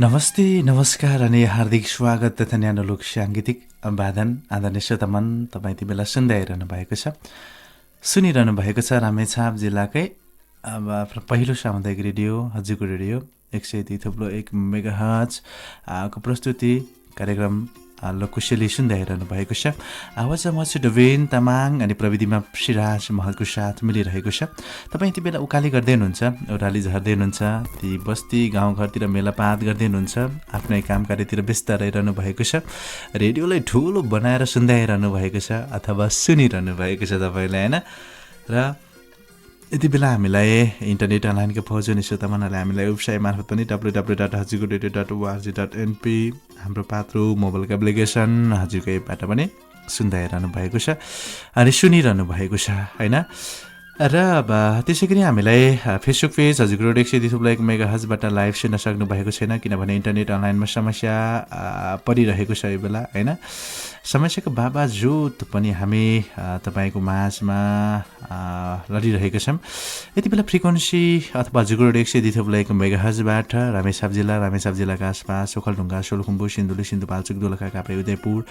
नमस्ते नमस्कार अनि हार्दिक स्वागत तथा न्यानो लोक साङ्गीतिक वादन आदरणीय श्रोतामन तपाईँ यति बेला सुन्दै आइरहनु भएको छ सुनिरहनु भएको छ रामेछाप जिल्लाकै अब आफ्नो पहिलो सामुदायिक रेडियो हजुरको रेडियो 102.1 मेगाहर्ज को प्रस्तुति कार्यक्रम लोककुशली सुन्दै आइरहनु भएको छ। आवाजमा म छु डोभेन तामाङ अनि प्रविधिमा सिराज महलको साथ मिलिरहेको छ। तपाईँ यति बेला उकाली गर्दै हुनुहुन्छ, ओह्राली झर्दै हुनुहुन्छ, ती बस्ती गाउँघरतिर मेलापात गर्दै हुनुहुन्छ, आफ्नै काम कार्यतिर व्यस्त रहिरहनु भएको छ, रेडियोलाई ठुलो बनाएर सुन्दै आइरहनु भएको छ अथवा सुनिरहनु भएको छ तपाईँले होइन। र यति बेला हामीलाई इन्टरनेट अनलाइनको फौजनी श्रोतामनहरूले हामीलाई वेबसाइट मार्फत पनि www.hazirko.org.np हाम्रो पात्रो मोबाइलको एप्लिकेसन हजुरको एपबाट पनि सुन्दै आइरहनु भएको छ अनि सुनिरहनु भएको छ होइन। र अब त्यसै गरी हामीलाई फेसबुक पेज हजुरको रेडियो 102.1 मेगाहर्जबाट लाइभ सुन्न सक्नु भएको छैन, किनभने इन्टरनेट अनलाइनमा समस्या परिरहेको छ यो बेला होइन। समस्याको बावजुद पनि हामी तपाईँको माझमा लडिरहेका छौँ। यति बेला फ्रिक्वेन्सी अथवा हजुरको रेडियो 102.1 मेगाहर्जबाट रामेछाप जिल्लाका आसपास ओखलढुङ्गा, सोलुखुम्बु, सिन्धुली, सिन्धुपाल्चोक, दोलखा, काभ्रे, उदयपुर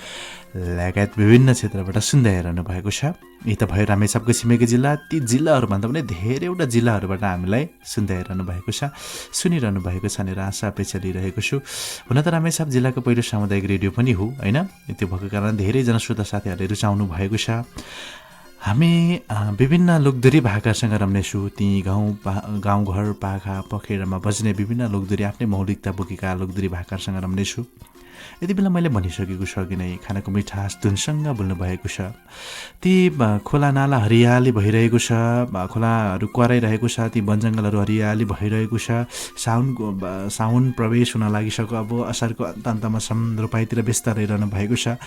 लगायत विभिन्न क्षेत्रबाट सुन्दै आइरहनु भएको छ। यी त भयो रामेछापको छिमेकी जिल्ला, ती जिल्लाहरूभन्दा पनि धेरैवटा जिल्लाहरूबाट हामीलाई सुन्दै आइरहनु भएको छ, सुनिरहनु भएको छ भनेर आशा अपेक्षा लिइरहेको छु। हुन त रामेछाप जिल्लाको पहिलो सामुदायिक रेडियो पनि हो होइन। त्यो भएको कारण धेरैजना श्रोता साथीहरूले रुचाउनु भएको छ। हामी विभिन्न लोकदोरी भाकासँग रम्नेछु। ती गाउँघर पाखा पखेरामा बज्ने विभिन्न लोकदोरी आफ्नै मौलिकता बोकेका लोकदोरी भाकासँग रम्नेछु। यति बेला मैले भनिसकेको छु कि नै खानाको मिठास धुनसँग बोल्नु भएको छ। ती खोला नाला हरियाली भइरहेको छ, खोलाहरू कराइरहेको छ, ती वनजङ्गलहरू हरियाली भइरहेको छ। साउन प्रवेश हुन लागिसक्यो, अब असारको अन्तमा रोपाइँतिर व्यस्त रहिरहनु भएको छ।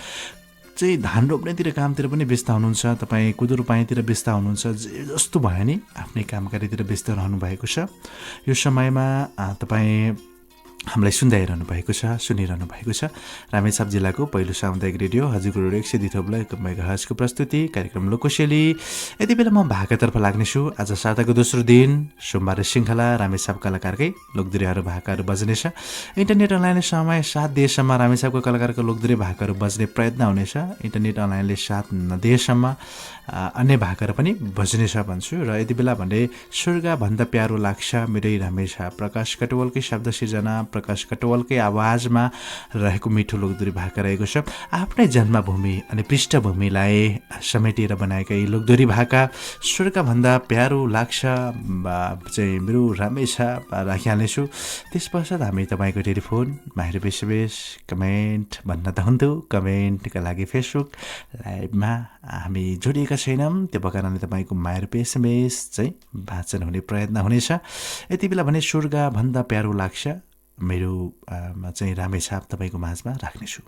चाहिँ धान रोप्नेतिर कामतिर पनि व्यस्त हुनुहुन्छ, तपाईँ कुदो रोपाइँतिर व्यस्त हुनुहुन्छ, जे जस्तो भयो नि आफ्नै काम कार्यतिर व्यस्त रहनु भएको छ। यो समयमा तपाईँ हामीलाई सुन्दै आइरहनु भएको छ, सुनिरहनु भएको छ। रामेछाप जिल्लाको पहिलो सामुदायिक रेडियो हजुरको रेडियो 102.1 मेगाहर्जको प्रस्तुति कार्यक्रम लोककुशली। यति बेला म भाकातर्फ लाग्नेछु। आज साताको दोस्रो दिन सोमबार श्रृङ्खला रामेछाप कलाकारकै लोकदोरीहरू भाकाहरू बज्नेछ। इन्टरनेट अनलाइनले समय साथ दिएसम्म रामेछापको कलाकारको लोकदोरी भाकाहरू बज्ने प्रयत्न हुनेछ। इन्टरनेट अनलाइनले साथ नदिएसम्म अन्य भाकाहरू पनि बज्नेछ भन्छु। र यति बेला भने स्वर्गभन्दा प्यारो लाग्छ मेरै रामेछाप, प्रकाश कटुवालकै शब्द सिर्जना, प्रकाश कटुवालकै आवाजमा रहेको मिठो लोकदोरी भाका रहेको छ। आफ्नै जन्मभूमि अनि पृष्ठभूमिलाई समेटेर बनाएका यी लोकदोरी भाका स्वर्गभन्दा प्यारो लाग्छ चाहिँ मेरो रामेछाप राखिहाल्नेछु। त्यस पश्चात हामी तपाईँको टेलिफोन माहिर बेसबेस कमेन्ट भन्न त हुन्थ्यो, कमेन्टका लागि फेसबुक लाइभमा हामी जोडिएका छैनौँ, त्यो कारणले तपाईँको मायर एसएमएस चाहिँ वाचन हुने प्रयत्न हुनेछ। यति बेला भने स्वर्गभन्दा प्यारो लाग्छ मेरो चाहिँ रामेछाप तपाईँको माझमा राख्नेछु।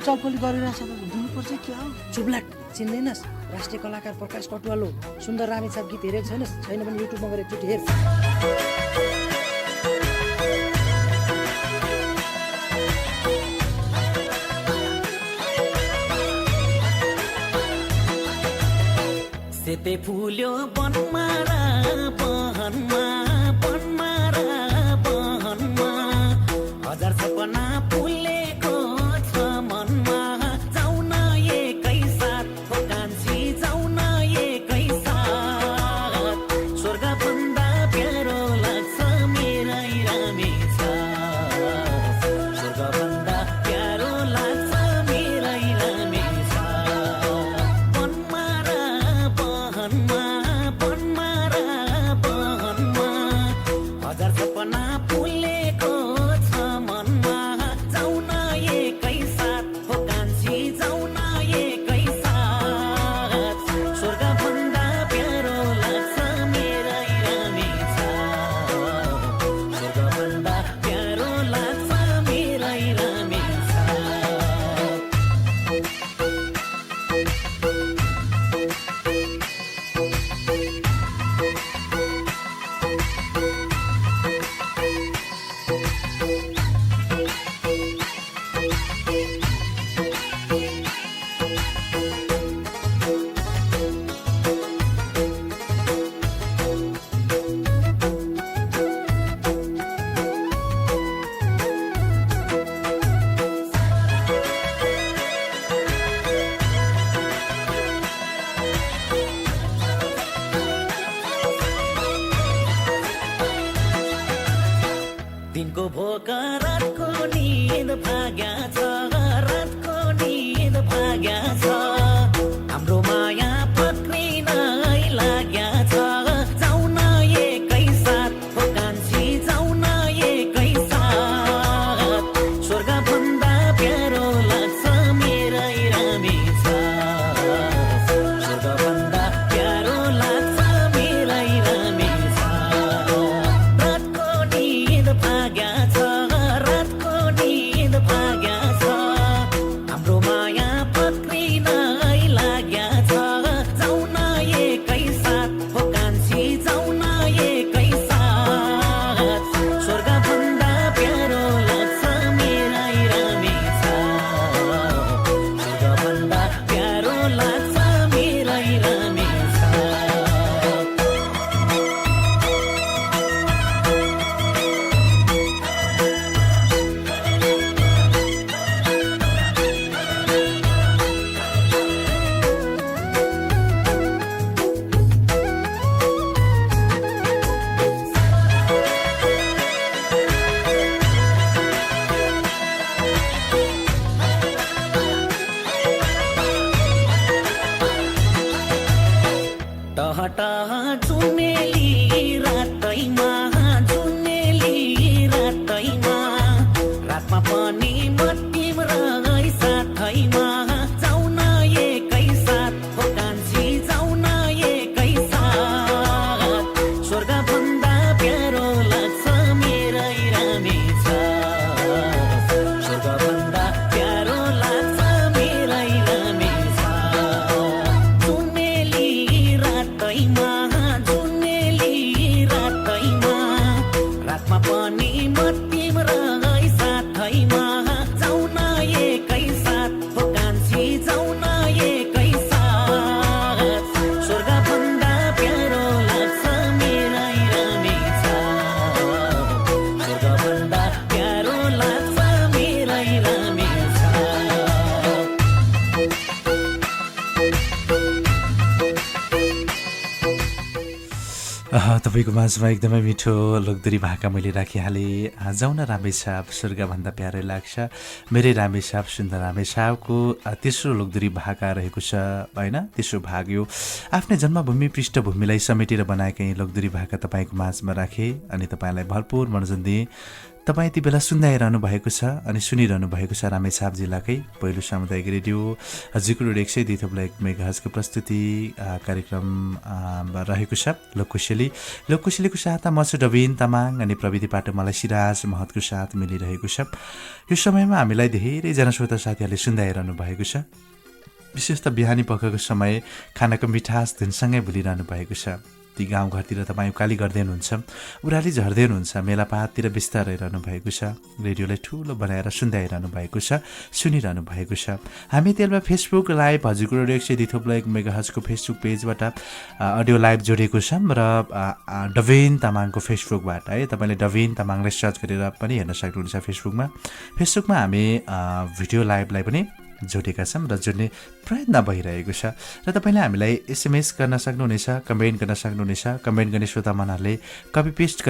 चलपली गरिरहेछ दिनुपर्छ क्या चुप्लाट चिन्दैनस्? राष्ट्रिय कलाकार प्रकाश कटुवाल हो। सुन्दर रामेछाप गीत हेरेको छैनस्? छैन भने युट्युबमा गएर एकचोटि हेर। सेते फुल्यो वनमा र बहनमा, वनमा र बहनमा, हजार सपना फुलेको छ मनमा, जाउन एकैसाथ हो कान्छी, जाउन एकैसाथ, स्वर्गभन्दा प्यारो लाग्छ मेरै रामेछाप, स्वर्गभन्दा प्यारो लाग्छ मेरै रामेछाप, वनमा र बहनमा, वनमा र बहनमा, हजार सपना फुलेको छ मनमा, जाउन रातको निद भाग्या छ रातको निद भाग्या छ हाम्रो माया पक्रिनै लाग्या छ जाउँ न एकै साथ हो कान्छी जाउँ न एकै साथ स्वर्गभन्दा प्यारो लाग्छ मेरै रामेछ स्वर्गभन्दा प्यारो लाग्छ मेरै रामेछ रातको निद भाग्या छ रातको निद भाग्या छ हाम्रो माया पक्रिनै लाग्या छ जाउँ न एकै साथ हो कान्छी जाउँ न एकै साथ स्वर्गभन्दा प्यारो लाग्छ मेरै रामेछ स्वर्गभन्दा प्यारो लाग्छ मेरै रामेछ टहटह जुनेली रातैमा जुनेली रातैमा रातमा पनि म तिम्रै साथैमा जाउँ न एकै साथ हो कान्छी जाउँ न एकै साथ स्वर्गभन्दा प्यारो लाग्छ मेरै रामेछ स्वर्गभन्दा प्यारो लाग्छ मेरै रामेछ जुनेली रातैमा जुनेली रातैमा रातमा पनि म तिम्रै साथैमा जाउँ न एकै साथ हो कान्छी जाउँ न एकै साथ स्वर्गभन्दा प्यारो लाग्छ मेरै रामेछ स्वर्गभन्दा प्यारो लाग्छ मेरै रामेछ तपाईँको माझमा एकदमै मिठो लोकदोरी भाका मैले राखिहालेँ जाउँ न रामेछाप स्वर्गभन्दा प्यारै लाग्छ मेरै रामेछाप सुन्दर रामेछापको तेस्रो लोकदोरी भाका रहेको छ होइन तेस्रो भाग यो आफ्नै जन्मभूमि पृष्ठभूमिलाई समेटेर बनाएका यी लोकदोरी भाका तपाईँको माझमा राखेँ अनि तपाईँलाई भरपूर मनोरञ्जन दिएँ तपाईँ यति बेला सुन्दाइरहनु भएको छ अनि सुनिरहनु भएको छ रामेछाप जिल्लाकै पहिलो सामुदायिक रेडियो हजुरको रेडियो 102.1 मेगाहर्जको प्रस्तुति कार्यक्रम रहेको छ लोककोशेलीको साथमा म छु डबिन तामाङ अनि प्रविधिबाट मलाई सिराज महतको साथ मिलिरहेको छ यो समयमा हामीलाई धेरैजना श्रोता साथीहरूले सुन्दाइरहनु भएको छ विशेष त बिहानी पखको समय खानाको मिठास धुनसँगै भुलिरहनु भएको छ ती गाउँघरतिर तपाईँ उकाली गर्दै हुनुहुन्छ उराली झर्दै हुनुहुन्छ मेलापाततिर व्यस्त रहिरहनु भएको छ रेडियोलाई ठुलो बनाएर सुन्दाइरहनु भएको छ सुनिरहनु भएको छ हामी त्यसमा फेसबुक लाइभ हजुरको रेडियो 102.1 मेगाहर्जको फेसबुक पेजबाट अडियो लाइभ जोडिएको छौँ र डबिन तामाङको फेसबुकबाट है तपाईँले डबिन तामाङलाई सर्च गरेर पनि हेर्न सक्नुहुन्छ फेसबुकमा हामी भिडियो लाइभलाई पनि जोडेका छौँ र जोड्ने प्रयत्न भइरहेको छ र तपाईँले हामीलाई एसएमएस गर्न सक्नुहुनेछ कमेन्ट गर्न सक्नुहुनेछ कमेन्ट गर्ने श्रोता मनहरूले कपी पेस्ट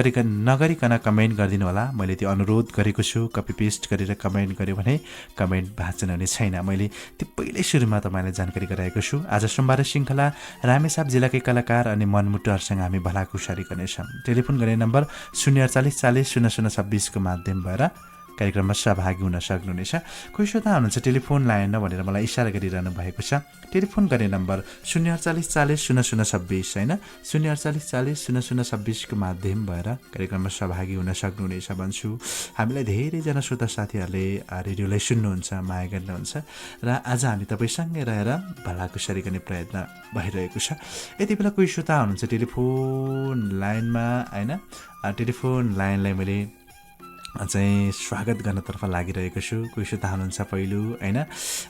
नगरिकन कमेन्ट गरिदिनु होला मैले त्यो अनुरोध गरेको छु कपी पेस्ट गरेर कमेन्ट गर्यो भने कमेन्ट भाँच्न हुने छैन मैले त्यो पहिल्यै सुरुमा तपाईँलाई जानकारी गराएको छु आज सोमबार श्रृङ्खला रामेछाप जिल्लाकै कलाकार अनि मनमुटुहरूसँग हामी भलाकुसारी गर्नेछौँ टेलिफोन गर्ने नम्बर 048400026 को माध्यम भएर कार्यक्रममा सहभागी हुन सक्नुहुनेछ कोही श्रोता हुनुहुन्छ टेलिफोन लाइन भनेर मलाई इसारा गरिरहनु भएको छ टेलिफोन गर्ने नम्बर 048400026 होइन 048400026 को माध्यम भएर कार्यक्रममा सहभागी हुन सक्नुहुनेछ भन्छु हामीलाई धेरैजना श्रोता साथीहरूले रेडियोलाई सुन्नुहुन्छ माया गर्नुहुन्छ र आज हामी तपाईँसँगै रहेर भलाकुसारी गर्ने प्रयत्न भइरहेको छ यति बेला कोही श्रोता हुनुहुन्छ टेलिफोन लाइनमा होइन टेलिफोन लाइनलाई मैले चाहिँ स्वागत गर्नतर्फ लागिरहेको छु कोही श्रोता हुनुहुन्छ पहिलो होइन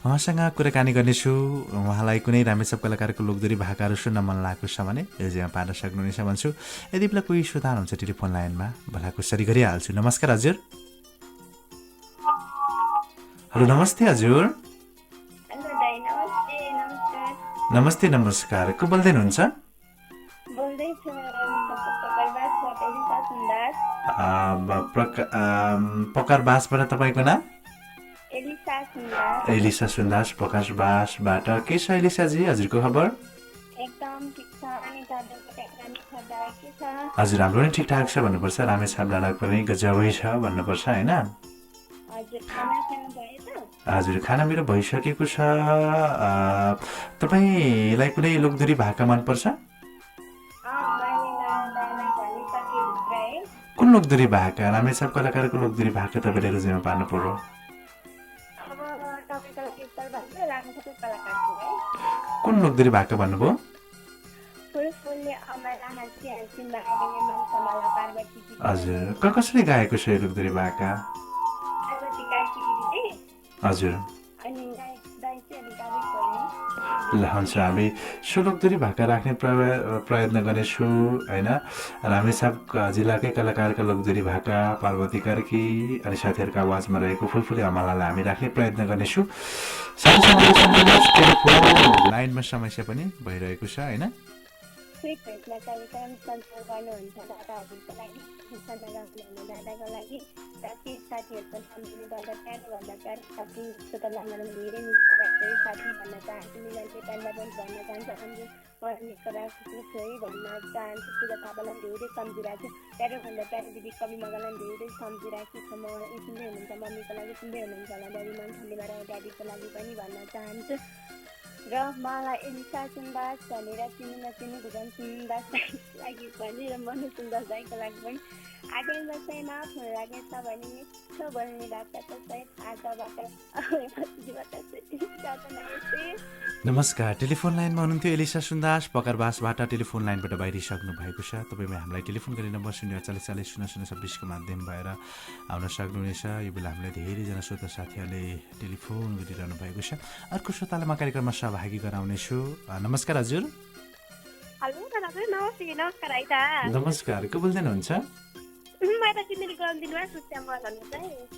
उहाँसँग कुराकानी गर्नेछु उहाँलाई कुनै रामेछाप कलाकारको लोकदोरी भाकाहरू सुन्न मन लागेको छ भने रेडियोमा पार्न सक्नुहुनेछ भन्छु यति बेला कोही श्रोता हुनुहुन्छ टेलिफोन लाइनमा भलाकुसारी गरिहाल्छु नमस्कार हजुर हेलो नमस्ते हजुर नमस्ते नमस्कार को बोल्दै हुनुहुन्छ पकार बासबाट तपाईँको नाम एलिसा सुन्दास एलिसा सुन्दास प्रकाश बासबाट के छ एलिसाजी हजुरको खबर एकदम ठिक छ अनि दादाको रानी छँदा के छ हजुर हाम्रो पनि ठिकठाक छ भन्नुपर्छ रामेछाप डाँडा पनि गजबै छ भन्नुपर्छ होइन हजुर खाना खानु भयो त हजुर खाना मेरो भइसकेको छ तपाईँलाई कुनै लोकदोरी भाका मनपर्छ कुन लोकदोरी भाका रामेछाप कलाकारको लोकदोरी भाका तपाईँले रुजिमा पार्नु पर्यो कुन लोकदोरी भाका भन्नुभयो हजुर कसले गाएको छ यो लोकदोरी भाका हजुर ल हुन्छ हामी सो लोकदोरी भाका राख्ने प्रयत्न गर्नेछु होइन रामेछाप जिल्लाकै कलाकारका लोकदोरी भाका पार्वती कार्की अनि साथीहरूका आवाजमा रहेको फुलफुले हमालालाई हामी राख्ने प्रयत्न गर्नेछु टेलिफोन लाइनमा समस्या पनि भइरहेको छ होइन कार्यक्रम सञ्चार गर्नुहुन्छ दादाहरूको लागि दादाको लागि साथी साथीहरूको सम्झिने गर्दा प्यारो भन्दा प्यारो साथी श्रोतालाई धेरै मिस साथी भन्न चाहन्छु मिलन चेतनलाई पनि भन्न चाहन्छु अन्जु छोरी भन्न चाहन्छु पूजा थापालाई धेरै सम्झिरहेको छु प्यारो भन्दा प्यारो दिदी कवि मगरलाई धेरै सम्झिरहेको छु म सुन्दै हुनुहुन्छ मम्मीको लागि सुन्दै हुनुहुन्छ होला ड्याडी मन ठन्डीबाट ड्याडीको लागि पनि भन्न चाहन्छु र मलाई एलिसा सुन्दास भनेर चिनी नचिनी भुजन सुन्दासलाई लागि पनि र मनु सुन्दास दाईको लागि पनि आगे बसैमा फोन राखेछ भने मिठो बोल्ने डाक्टर सहित आजबाट नमस्कार टेलिफोन लाइनमा हुनुहुन्थ्यो एलिसा सुन्दास पकरबासबाट टेलिफोन लाइनबाट बाहिरिसक्नु भएको छ तपाईँ हामीलाई टेलिफोन गर्ने नम्बर 048400026 माध्यम भएर आउन सक्नुहुनेछ यो बेला हामीलाई धेरैजना श्रोता साथीहरूले टेलिफोन गरिरहनु भएको छ अर्को श्रोतालाई म कार्यक्रममा सहभागी गराउनेछु नमस्कार हजुर नमस्कार को बोल्दै हुनुहुन्छ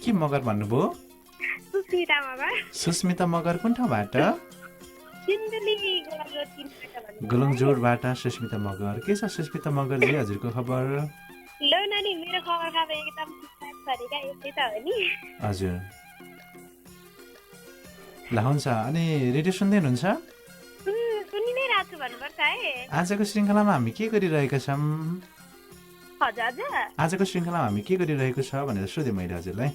के मगर भन्नुभयो सुस्मिता मगर कुन ठाउँबाट गोलङजोडबाट सुस्मिता मगर के छ सुस्मिता मगरजी हजुरको खबर हजुर ल हुन्छ अनि रेडियो सुन्दै हुनुहुन्छ आजको श्रृङ्खलामा हामी के गरिरहेका छौँ आजको श्रृङ्खलामा हामी के गरिरहेको छ भनेर सोधेँ मैले हजुरलाई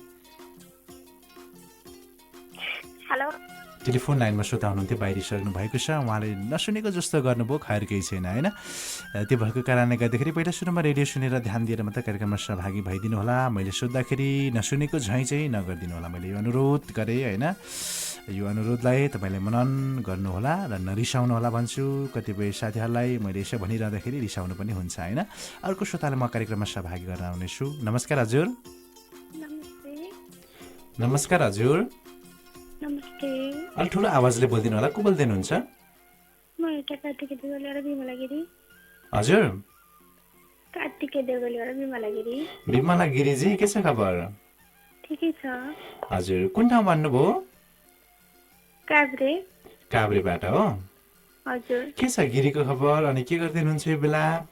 टेलिफोन लाइनमा श्रोता हुनुहुन्थ्यो बाहिरिसक्नु भएको छ उहाँले नसुनेको जस्तो गर्नुभयो खैर केही छैन होइन त्यो भएको कारणले गर्दाखेरि पहिला सुरुमा रेडियो सुनेर ध्यान दिएर मात्रै कार्यक्रममा सहभागी भइदिनु होला मैले सोद्धाखेरि नसुनेको झैँ चाहिँ नगरिदिनु होला मैले यो अनुरोध गरेँ होइन यो अनुरोधलाई तपाईँले मनन गर्नुहोला र नरिसाउनु होला भन्छु कतिपय साथीहरूलाई मैले यसो भनिरहँदाखेरि रिसाउनु पनि हुन्छ होइन अर्को श्रोतालाई म कार्यक्रममा सहभागी गर्न आउनेछु नमस्कार हजुर नमस्कार हजुर अलि ठुलो आवाजले बोलिदिनु होला को बोल्दै हुनुहुन्छ हजुर विमला गिरीजी के छ खबर हजुर कुन ठाउँ भन्नुभयो काभ्रेबाट हो के छ गिरीको खबर अनि के गर्दै हुनुहुन्छ यो बेला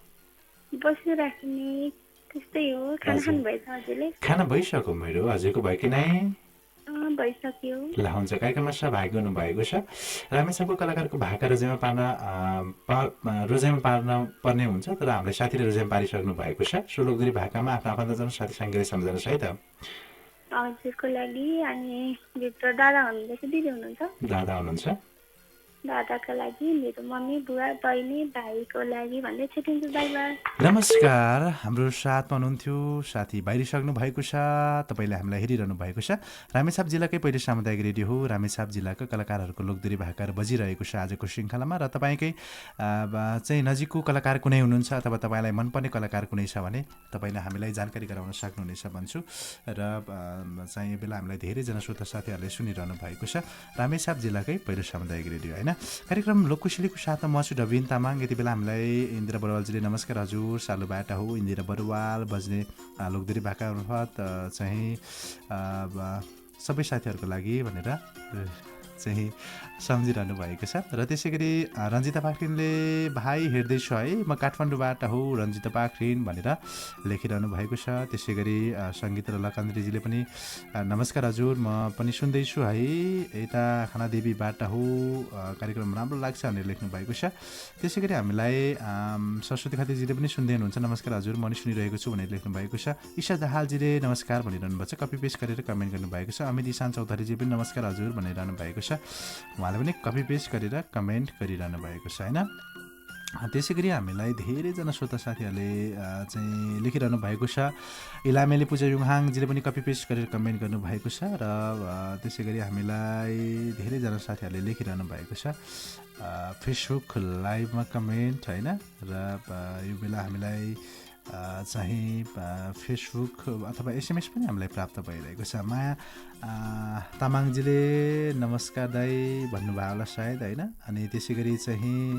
खाना भइसक्यो मेरो हजुरको भयो कि नै ल हुन्छ कार्यक्रममा सहभागी हुनुभएको छ रामेछापको कलाकारको भाका रोजाइमा पार्न पर्ने हुन्छ तर हामीले साथीले रोजाइमा पारिसक्नु भएको छ सो लोकदोरी भाकामा आफ्नो आफन्तजन साथी साङ्गीले सम्झना सहित हजुरको लागि अनि भित्र दादा हुनुहुन्छ कि दिदी हुनुहुन्छ दादा हुनुहुन्छ दादाको लागि मेरो मम्मी बुवा बहिनी भाइको लागि भन्दै छुट्टिन्छु बाई बाई नमस्कार हाम्रो साथमा हुनुहुन्थ्यो साथी बाहिरिसक्नु भएको छ तपाईँले हामीलाई हेरिरहनु भएको छ रामेछाप जिल्लाकै पहिलो सामुदायिक रेडियो हो रामेछाप जिल्लाका कलाकारहरूको लोकदोरी भाकाहरू बजिरहेको छ आजको श्रृङ्खलामा र तपाईँकै चाहिँ नजिकको कलाकार कुनै हुनुहुन्छ अथवा तपाईँलाई मनपर्ने कलाकार कुनै छ भने तपाईँले हामीलाई जानकारी गराउन सक्नुहुनेछ भन्छु र चाहिँ यो बेला हामीलाई धेरैजना श्रोता साथीहरूले सुनिरहनु भएको छ रामेछाप जिल्लाकै पहिलो सामुदायिक रेडियो होइन कार्यक्रम लोककुशलीको साथमा म छु डबिन तामाङ यति बेला हामीलाई इन्दिरा बरुवालजीले नमस्कार हजुर सालुबाट हो इन्दिरा बरुवाल बज्ने लोकदोरी भाका मार्फत चाहिँ सबै साथीहरूको लागि भनेर चाहिँ सम्झिरहनु भएको छ। र त्यसै गरी रञ्जिता पाखरिनले भाइ हेर्दैछु है, म काठमाडौँबाट हो रञ्जिता पाखरिन भनेर लेखिरहनु भएको छ। त्यसै गरी सङ्गीत र लकान्द्रीजीले पनि नमस्कार हजुर, म पनि सुन्दैछु है, यता खानादेवीबाट हो, कार्यक्रम राम्रो लाग्छ भनेर लेख्नु भएको छ। त्यसै गरी हामीलाई सरस्वती खातीजीले पनि सुन्दै हुनुहुन्छ, नमस्कार हजुर, म पनि सुनिरहेको छु भनेर लेख्नु भएको छ। ईशा दाहालजीले नमस्कार भनिरहनु भएको छ, कपी पेस्ट गरेर कमेन्ट गर्नुभएको छ। अमित इसान चौधरीजी पनि नमस्कार हजुर भनिरहनु भएको छ, उहाँले पनि कपी पेस्ट गरेर कमेन्ट गरिरहनु भएको छ होइन। त्यसै गरी हामीलाई धेरैजना श्रोता साथीहरूले चाहिँ लेखिरहनु भएको छ। इलामेली पूजा युङहाङजीले पनि कपी पेस्ट गरेर कमेन्ट गर्नुभएको छ। र त्यसै गरी हामीलाई धेरैजना साथीहरूले लेखिरहनु भएको छ फेसबुक लाइभमा कमेन्ट होइन। र यो बेला हामीलाई चाहिँ फेसबुक अथवा एसएमएस पनि हामीलाई प्राप्त भइरहेको छ। माया तामाङजीले नमस्कार दाई भन्नुभयो होला सायद होइन। अनि त्यसै गरी चाहिँ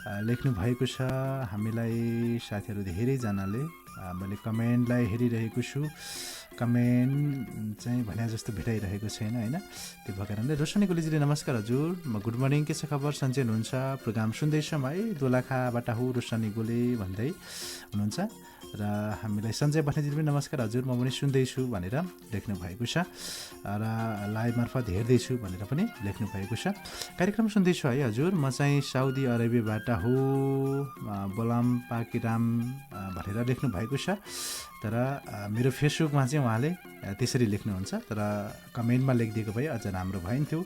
लेख्नु भएको छ हामीलाई साथीहरू धेरैजनाले। मैले कमेन्टलाई हेरिरहेको छु, कमेन्ट चाहिँ भने जस्तो भेटाइरहेको छैन होइन। त्यो भएको कारणले रोशनी गोलीजीले नमस्कार हजुर, म गुड मर्निङ, के छ खबर, सन्चै हुनुहुन्छ, प्रोग्राम सुन्दैछौँ है, दोलाखाबाट हो रोशनी गोली भन्दै हुनुहुन्छ। र हामीलाई सञ्जय भट्टजीले पनि नमस्कार हजुर, म पनि सुन्दैछु भनेर लेख्नु भएको छ। र लाइभ मार्फत हेर्दैछु भनेर पनि लेख्नु भएको छ। कार्यक्रम सुन्दैछु है हजुर, म चाहिँ साउदी अरेबियाबाट हो, बोलाम पाकिराम भनेर लेख्नु भएको छ। तर मेरो फेसबुकमा चाहिँ उहाँले त्यसरी लेख्नुहुन्छ, तर कमेन्टमा लेखिदिएको भए अझ राम्रो भइन्थ्यो,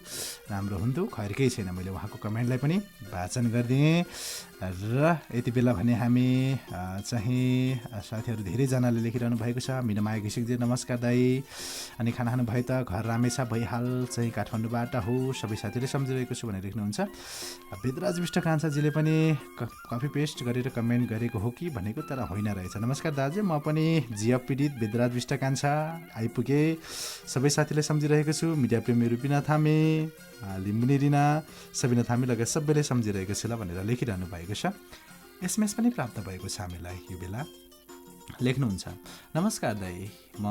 राम्रो हुन्थ्यो। खैर केही छैन, मैले उहाँको कमेन्टलाई पनि वाचन गरिदिएँ। र यति बेला भने हामी चाहिँ साथीहरू धेरैजनाले लेखिरहनु भएको छ। मिनामाया घिसिकजी नमस्कार दाई, अनि खाना खानु भए त, घर रामेछा भइहाल, चाहिँ काठमाडौँबाट हो, सबै साथीहरूले सम्झिरहेको छु भनेर लेख्नुहुन्छ। वेदराज विष्ट कान्छाजीले पनि कपी पेस्ट गरेर कमेन्ट गरेको हो कि भनेको, तर होइन रहेछ। नमस्कार दाजु, म पनि जिया पीडित वेदराज विष्ट कान्छा आइपुगे, सबै साथीलाई सम्झिरहेको छु। मिडिया प्रेमी रुपिना थामे, लिम्बुनी रिना, सबिना थामी लगायत सबैले सम्झिरहेको छु ल भनेर लेखिरहनु भएको छ। एसएमएस पनि प्राप्त भएको छ हामीलाई यो बेला। लेख्नुहुन्छ नमस्कार दाई, म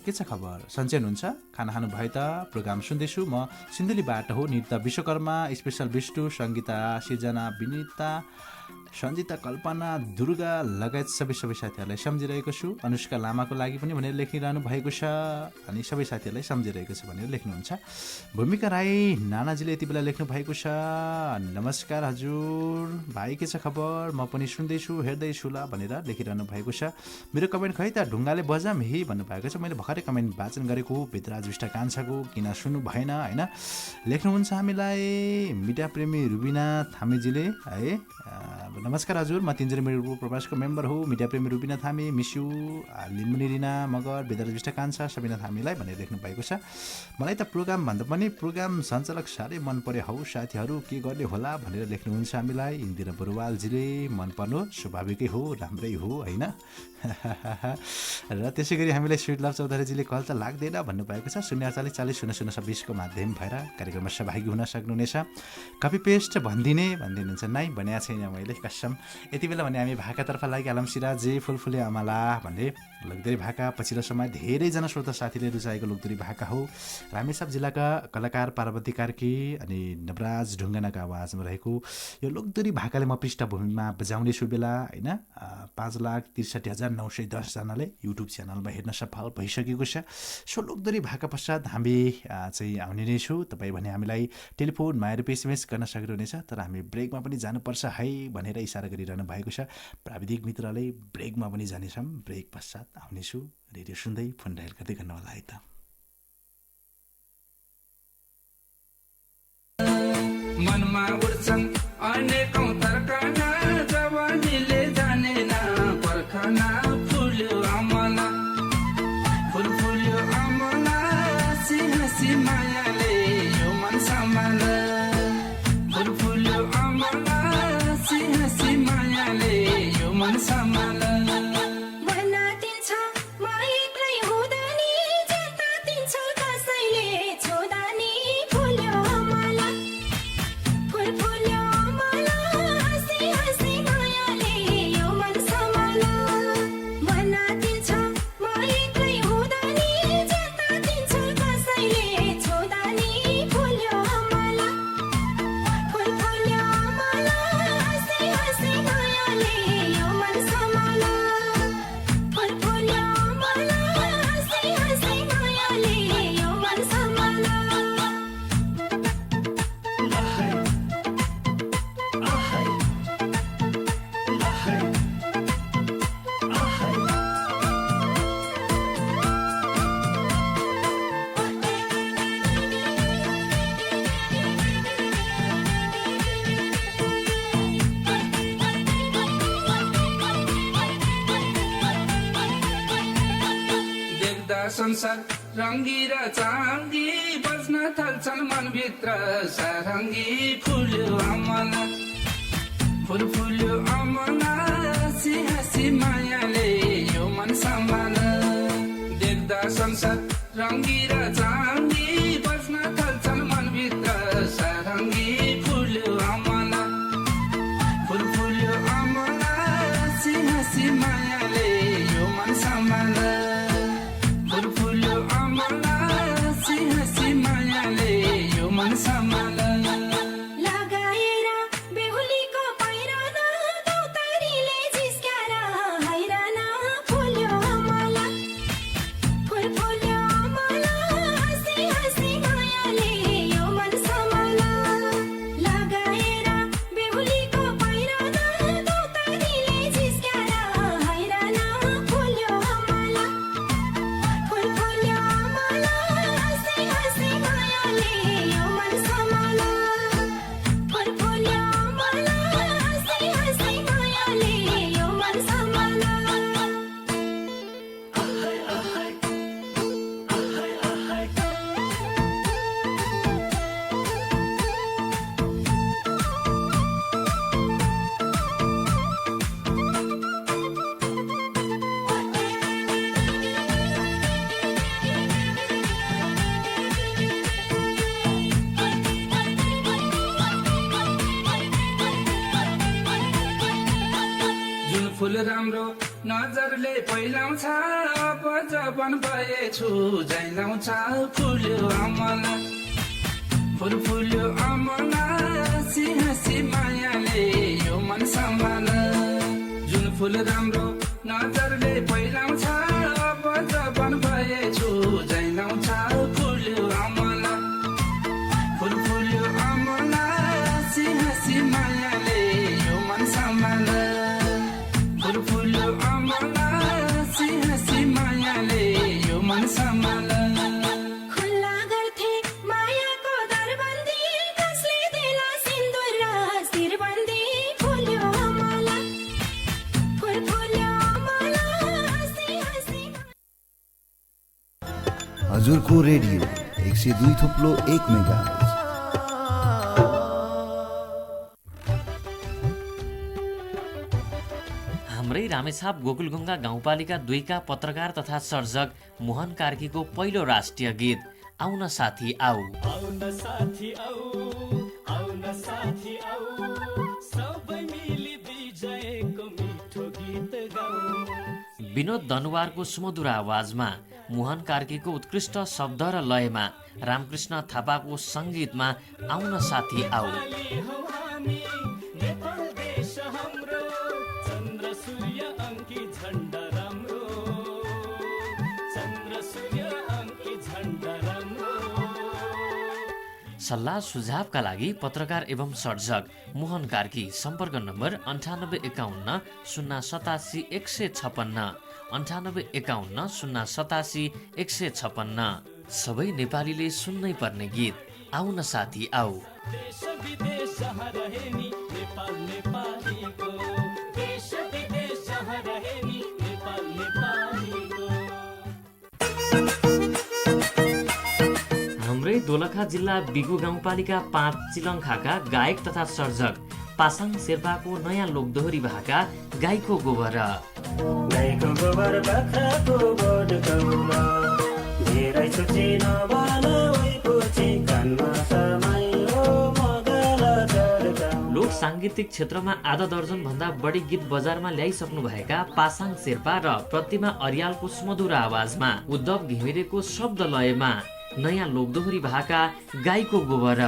के छ खबर, सन्चै हुनुहुन्छ, खाना खानु भए त, प्रोग्राम सुन्दैछु, म सिन्धुलीबाट हो, निता विश्वकर्मा, स्पेसल विष्णु, सङ्गीता, सिर्जना, विनिता, सञ्जिता, कल्पना, दुर्गा लगायत सबै साथीहरूलाई सम्झिरहेको छु। अनुष्का लामाको लागि पनि भनेर लेखिरहनु भएको छ, अनि सबै साथीहरूलाई सम्झिरहेको छ भनेर लेख्नुहुन्छ। भूमिका राई नानाजीले यति बेला लेख्नु भएको छ, नमस्कार हजुर भाइ, के छ खबर, म पनि सुन्दैछु हेर्दैछु ल भनेर लेखिरहनु भएको छ। मेरो कमेन्ट खै त ढुङ्गाले बजाम हे भन्नुभएको छ, मैले भर्खरै कमेन्ट वाचन गरेको वेदराज विष्ट कान्छाको, किन सुन्नु भएन होइन। लेख्नुहुन्छ हामीलाई मिडिया प्रेमी रुबिना थामीजीले है, नमस्कार हजुर, म तिनजना मेरो प्रवासको मेम्बर हो, मिडिया प्रेमी रुबिना थामी, मिस यू, लिम्बुनी रिना मगर, वेदराज विष्ट कान्छा, सबिना थामीलाई भनेर लेख्नु भएको छ। मलाई त प्रोग्राम भन्दा पनि प्रोग्राम सञ्चालक साह्रै मन परे हौ, साथीहरू के गर्ने होला भनेर लेख्नुहुन्छ हामीलाई। इन्दिरा बरुवालजीले मन पर्नु स्वाभाविकै हो, राम्रै हो होइन। र त्यसै गरी हामीलाई स्वीट लभ चौधरीजीले कल त लाग्दैन भन्नुभएको छ। 048400026 माध्यम भएर कार्यक्रममा सहभागी हुन सक्नुहुनेछ। कपी पेस्ट भनिदिनुहुन्छ नै भनेको छैन मैले कसम। यति बेला भने हामी भाकातर्फ लागिहालौँ। सिराजी फुलफुले अमला भन्ने लोकदोरी भाका पछिल्लो समय धेरैजना श्रोता साथीले रुचाएको लोकदोरी भाका हो। रामेछाप जिल्लाका कलाकार पार्वती कार्की अनि नवराज ढुङ्गानाका आवाजमा रहेको यो लोकदोरी भाकाले म पृष्ठभूमिमा बजाउने छु बेला होइन। 5,63,910 जनाले युट्युब च्यानलमा हेर्न सफल भइसकेको छ। सो लोकदोरी भाका पश्चात हामी चाहिँ आउने नै छु। तपाईँ भने हामीलाई टेलिफोन माया रूपी एसएमएस गर्न सक्नुहुनेछ, तर हामी ब्रेकमा पनि जानुपर्छ है भनेर इसारा गरिरहनु भएको छ। प्राविधिक मित्रले ब्रेकमा पनि जानेछौँ, ब्रेक पश्चात आउनेछु। रेडियो सुन्दै फोन डायल गर्दै गर्नु होला है त। मनमा उठ्छन् अनेकौं तर्कना, जवानीले जानेन पर्खना, फुल्यो अमला फुल फुल्यो अमला, हँसी हँसी मायाले यो मन सम्हाल, फुल फुल्यो अमला, हँसी हँसी मायाले यो मन सम्हाल। फुल्यो अमला संसार रङ्गी र चाङ्गी बज्न थाल्छन् मनभित्र सारङ्गी फुल्यो अमला फुल फुल्यो अमला हाँसी हाँसी मायाले यो मन सम्हाल देख्दा संसार रङ्गी र चाङ्गी बज्न थाल्छन् मनभित्र सारङ्गी फुल्यो अमला फुल फुल्यो अमला हाँसी हाँसी मायाले यो मन सम्हाल फुल फुल्यो अमला हाँसी हाँसी मायाले यो मन सम्हाल लगाएर बेहुलीको पहिरन दौतारीले जिस्क्याएर हैरान फुल्यो अमला फुल फुल्यो अमला हाँसी हाँसी मायाले यो मन सम्हाल लगाएर बेहुलीको पहिरन दौतारीले जिस्क्याएर हैरान फुल्यो अमला फुल फुल्यो अमला हाँसी हाँसी मायाले यो मन सम्हाल फुल फुल्यो अमला हाँसी हाँसी मायाले यो मन सम्हाल जुन फुल राम्रो नजरले पहिलाउँछ अब जवान भएछु झैलाउँछ फुल्यो अमला फुल फुल्यो अमला हाँसी हाँसी मायाले यो मन सम्हाल जुन फुल राम्रो नजरले पहिलाउँछ अब जवान भएछु झैलाउँछ फुल्यो अमला फुल फुल्यो अमला हाँसी हाँसी मायाले यो मन सम्हाल फुल फुल्यो अमला हाँसी हाँसी मायाले यो मन सम्हाल खुल्ला गर्थे मायाको दरबन्दी कसले देला सिन्दुर र शिरबन्दी फुल्यो अमला फुल फुल्यो अमला हाँसी हाँसी हजुरको रेडियो 102.1 मेगाहर्ज। हाम्रै रामेछाप गोकुलगङ्गा गाउँपालिका 2 का पत्रकार तथा सर्जक मोहन कार्कीको पहिलो राष्ट्रिय गीत आउन साथी आऊ। विनोद दनुवारको सुमधुर आवाजमा मोहन कार्कीको उत्कृष्ट शब्द र लयमा रामकृष्ण थापाको सङ्गीतमा आउन साथी आऊ। सल्लाह सुझावका लागि पत्रकार एवं सर्जक मोहन कार्की सम्पर्क नम्बर 9851 087 156 9851 087 156। सबै नेपालीले सुन्नै पर्ने गीत आउन साथी आऊ। हाम्रै दोलखा जिल्ला बिगु गाउँपालिका 5 चिलङखाका गायक तथा सर्जक पासाङ शेर्पाको नयाँ लोकदोहोरी भाका गाईको गोबर। गाईको गोबर बाख्राको बोट कौला धेरै छुट्टी नबाल उहीको चिकनमा समायो मगला चढका। लोक साङ्गीतिक क्षेत्रमा आधा दर्जन भन्दा बढी गीत बजारमा ल्याइसक्नु भएका पासाङ शेर्पा र प्रतिमा अर्यालको सुमधुर आवाजमा उद्धव घिमिरेको शब्द लयमा नयाँ लोकदोहोरी भाका गाईको गोबर।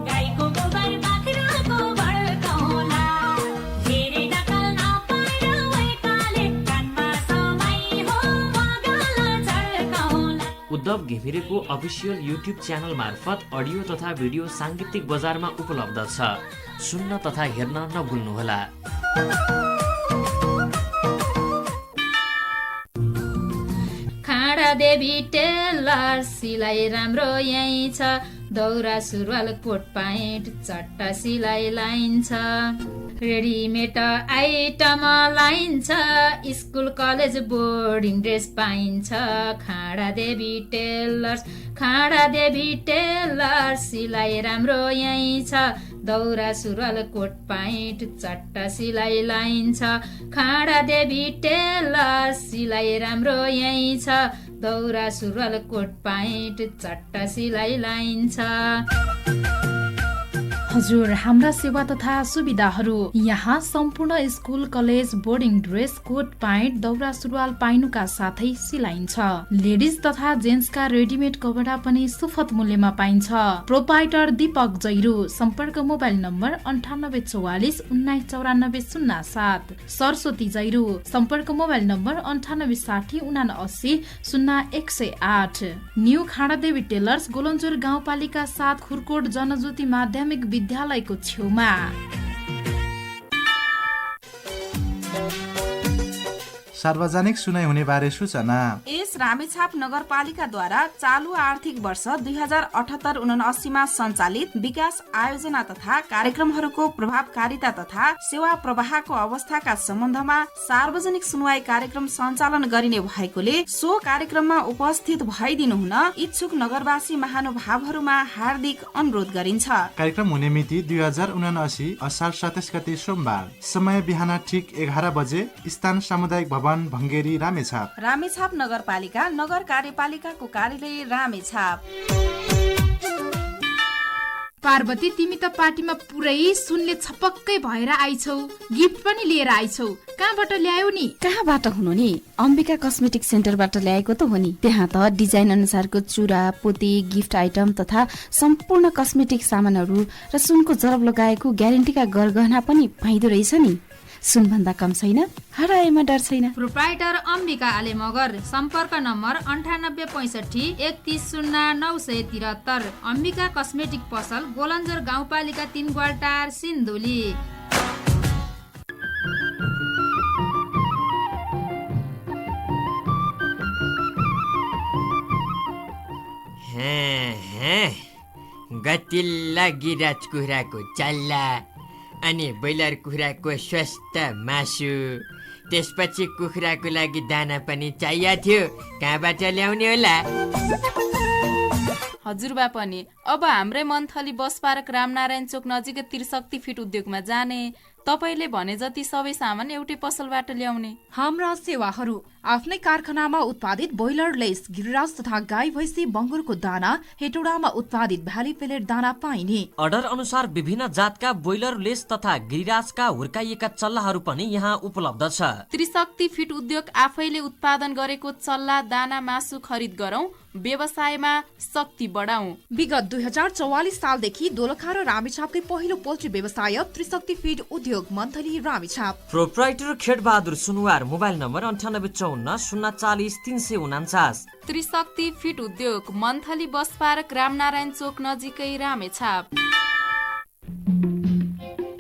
गाईको गोबर बाख्राको बढ्काउला धेरै नकल नपाएर वैकाले कानमा समाइहो मगला चढ्काउला। उद्धव घिमिरेको अफिसियल युट्युब च्यानल मार्फत अडियो तथा भिडियो साङ्गीतिक बजारमा उपलब्ध छ। सुन्न तथा हेर्न नभुल्नुहोला। खाडा खाडा देवी टेलर सिलाइ राम्रो यही छ दौरा सुरुवाल कोट प्यान्ट चट्टा सिलाइ लाइन्छ रेडिमेड आइटम लाइन्छ स्कुल कलेज बोर्डिङ ड्रेस पाइन्छ खाडा देवी टेलर सिलाइ राम्रो यही छ दौरा सुरुवाल कोट प्यान्ट चट्टा सिलाइ लाइन्छ खाडा देवी टेलर सिलाइ राम्रो यही छ दौरा सुरुवाल कोट प्यान्ट चट्टा सिलाइ लाइन्छ हजुर हाम्रा सेवा तथा सुविधाहरू यहाँ सम्पूर्ण school college boarding dress coat pant दौरा सुरुवाल पाइनुका साथै सिलाइन्छ लेडिज तथा जेन्ट्सका रेडिमेड कपडा पनि सुपथ मूल्यमा पाइन्छ प्रोपाइटर दीपक जैरू सम्पर्क मोबाइल नम्बर 9844 199407 सरस्वती जैरू सम्पर्क mobile number 9860 79 0108 new खाडादेवी tailors Golanjor गाउँपालिका 7 खुरकोट जनज्योति माध्यमिक विद्यालयको छेउमा। सार्वजनिक सुनाइ हुने बारे सूचना। यस रामेछाप नगरपालिकाद्वारा चालु आर्थिक वर्ष 2078-79 मा सञ्चालित विकास आयोजना तथा कार्यक्रमहरूको प्रभावकारिता तथा सेवा प्रवाहको अवस्थाका सम्बन्धमा सार्वजनिक सुनवाई कार्यक्रम सञ्चालन गरिने भएकोले सो कार्यक्रममा उपस्थित भइदिनु हुन इच्छुक नगरवासी महानुभावहरूमा हार्दिक अनुरोध गरिन्छ। कार्यक्रम हुने मिति 2079 असार 27 गते सोमबार, समय बिहान ठिक 11 बजे, स्थान सामुदायिक भवन भङ्गेरी रामेछाप नगरपालिका नगर कार्यपालिकाको कार्यालय रामेछाप। पार्वती तिमी त पार्टीमा पुरै सुनले छपक्कै भएर आइछौ, गिफ्ट पनि लिएर आइछौ, कहाँबाट ल्यायौ नि? कहाँबाट हुनु नि, अम्बिका कस्मेटिक सेन्टरबाट ल्याएको त हो नि। त्यहाँ त डिजाइन अनुसारको चुरा पोती गिफ्ट आइटम तथा सम्पूर्ण कस्मेटिक सामानहरू र सुनको जरब लगाएको ग्यारेन्टीका गरगहना पनि पाइदो रहेछ नि। सुनभन्दा कम छैन, हराएमा डर छैन। प्रोप्राइटर अम्बिका आले मगर सम्पर्क नम्बर 9865 310973 अम्बिका कस्मेटिक पसल गोलन्जर गाउँपालिका 3 ग्वालटार सिन्धुली। गतिल्ला गिराज कुखुराको चल्ला अनि ब्रोइलर कुखुराको स्वस्थ मासु, त्यसपछि कुखुराको लागि दाना पनि चाहिएको थियो, कहाँबाट ल्याउने होला? हजुरबा पनि अब हाम्रै मन्थली बस पार्क रामनारायण चोक नजिकै त्रिशक्ति फिट उद्योगमा जाने। तपाईले भने जति सबै सामान एउटै पसलबाट ल्याउने। हाम्रा सेवाहरू आफ्नै कारखानामा उत्पादित बोइलर लेस गिरिराज तथा गाई भैँसी बङ्गुरको दाना, हेटौडामा उत्पादित भ्याली पेलेट दाना पाइने। अर्डर अनुसार विभिन्न जातका बोइलर लेस तथा गिरिराजका हुर्काइएका चल्लाहरू पनि यहाँ उपलब्ध छ। त्रिशक्ति फिट उद्योग आफैले उत्पादन गरेको चल्ला दाना मासु खरिद गरौं, व्यवसायमा शक्ति बढाउँ। विगत 2044 सालदेखि दोलखा र रामेछापकै पहिलो पोल्ट्री व्यवसाय त्रिशक्ति फिड उद्योग Manthali Ramechhap. Proprietor Khedbahadur Sunwar mobile number 9854 040 349। Trishakti feed उद्योग मन्थली बस पार्क रामनारायण चोक नजिकै रामेछाप।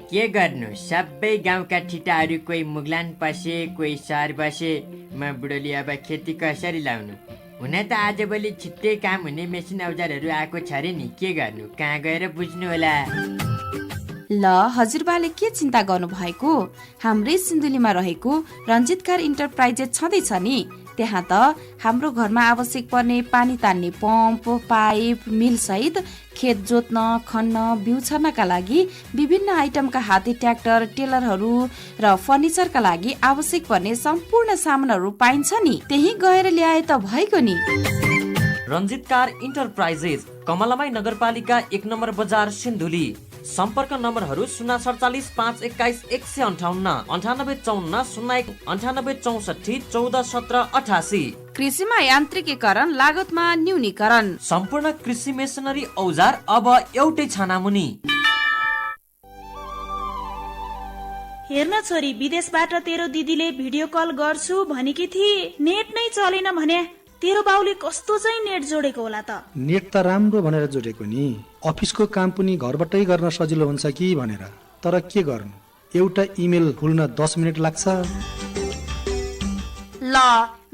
के गर्नु, सबै गाउँका ठिटाहरू कोही मुगलान पसे कोही सहर बसे। म बुढोली अब खेती कसरी लाउनु? हुन त आजभोलि छिट्टै काम हुने मेसिन औजारहरू आएको छ रे नि, के गर्नु, कहाँ गएर बुझ्नु होला? ल हजुरबाले के चिन्ता गर्नु भएको, हाम्रै सिन्धुलीमा रहेको रञ्जितकार इन्टरप्राइजेस छँदैछ नि। त्यहाँ त हाम्रो घरमा आवश्यक पर्ने पानी तान्ने पम्प, पाइप, मिल सहित खेत जोत्न, खन्न, बिउ छर्नका लागि विभिन्न आइटमका हाते ट्र्याक्टर, टेलरहरू र फर्निचरका लागि आवश्यक पर्ने सम्पूर्ण सामानहरू पाइन्छ नि। त्यही गएर ल्याए त भइगयो नि। रञ्जितकार इन्टरप्राइजेस, कमलामाई नगरपालिका 1 नम्बर बजार सिन्धुली। सम्पर्क नम्बरहरू 047 521 158, 9854 01 98 64 14 17 88। कृषिमा यान्त्रिकीकरण, लागतमा न्यूनीकरण, सम्पूर्ण कृषि मेसिनरी औजार अब एउटै छानामुनि। हेर्न छोरी, विदेशबाट तेरो दिदीले भिडियो कल गर्छु भनेकी थिए, नेट नै चलेन भने। तेरो बाउले कस्तो चाहिँ नेट जोडेको होला त? नेट त राम्रो भनेर जोडेको नि, अफिसको काम पनि घरबाटै गर्न सजिलो हुन्छ कि भनेर। तर के गर्नु, एउटा इमेल खोल्न 10 मिनेट लाग्छ। ल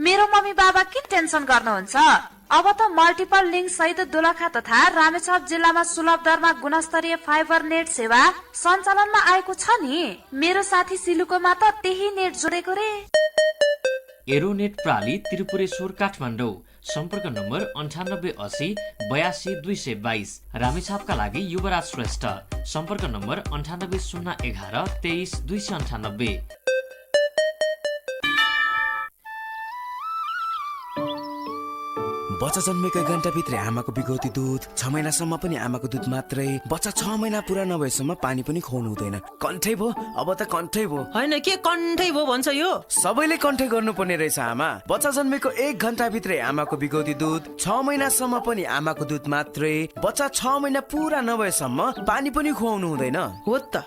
मेरो मम्मी बाबा किन टेन्सन गर्नुहुन्छ? अब त मल्टिपल लिङ्क सहित दोलखा तथा रामेछाप जिल्लामा सुलभ दरमा गुणस्तरीय फाइबर नेट सेवा सञ्चालनमा आएको छ नि। मेरो साथी सिलुकोमा त त्यही नेट जोडेको रे। एरोनेट प्राली त्रिपुरेश्वर काठमाडौँ। सम्पर्क नम्बर 9880 82 222। रामेछापका लागि युवराज श्रेष्ठ। सम्पर्क नम्बर 9801 23 298। बच्चा जन्मेकै घण्टाभित्रै आमाको बिगौती दुध, 6 महिनासम्म पनि आमाको दुध मात्रै, बच्चा 6 महिना पुरा नभएसम्म पानी पनि खुवाउनु हुँदैन। कन्ठै भो, अब त कन्ठै भो। होइन के कन्ठै भो भन्छ यो? सबैले कन्ठै गर्नुपर्ने रहेछ आमा। बच्चा जन्मेको 1 घण्टाभित्रै आमाको बिगौती दुध, 6 महिनासम्म पनि आमाको दुध मात्रै, बच्चा 6 महिना पुरा नभएसम्म पानी पनि खुवाउनु हुँदैन। हो त।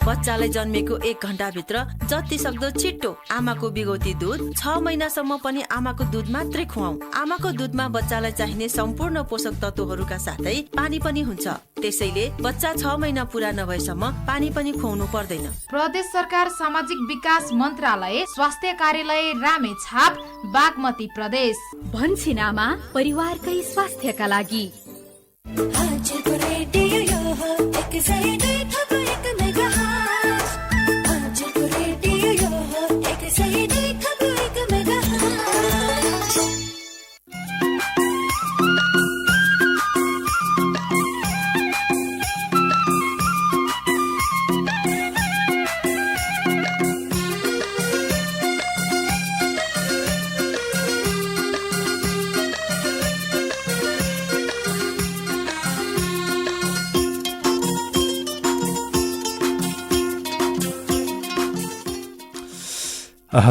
बच्चालाई जन्मेको 1 घण्टाभित्र जति सक्दो छिट्टो आमाको बिगौती दुध, 6 महिनासम्म पनि आमाको दुध मात्रै खुवाऊ। आमाको दुधमा बच्चालाई चाहिने सम्पूर्ण पोषक तत्त्वहरूका साथै पानी पनि हुन्छ। त्यसैले बच्चा 6 महिना पुरा नभएसम्म पानी पनि खुवाउनु पर्दैन। प्रदेश सरकार सामाजिक विकास मन्त्रालय स्वास्थ्य कार्यालय रामेछाप बागमती प्रदेश। भन्छिनामा परिवारकै स्वास्थ्यका लागि।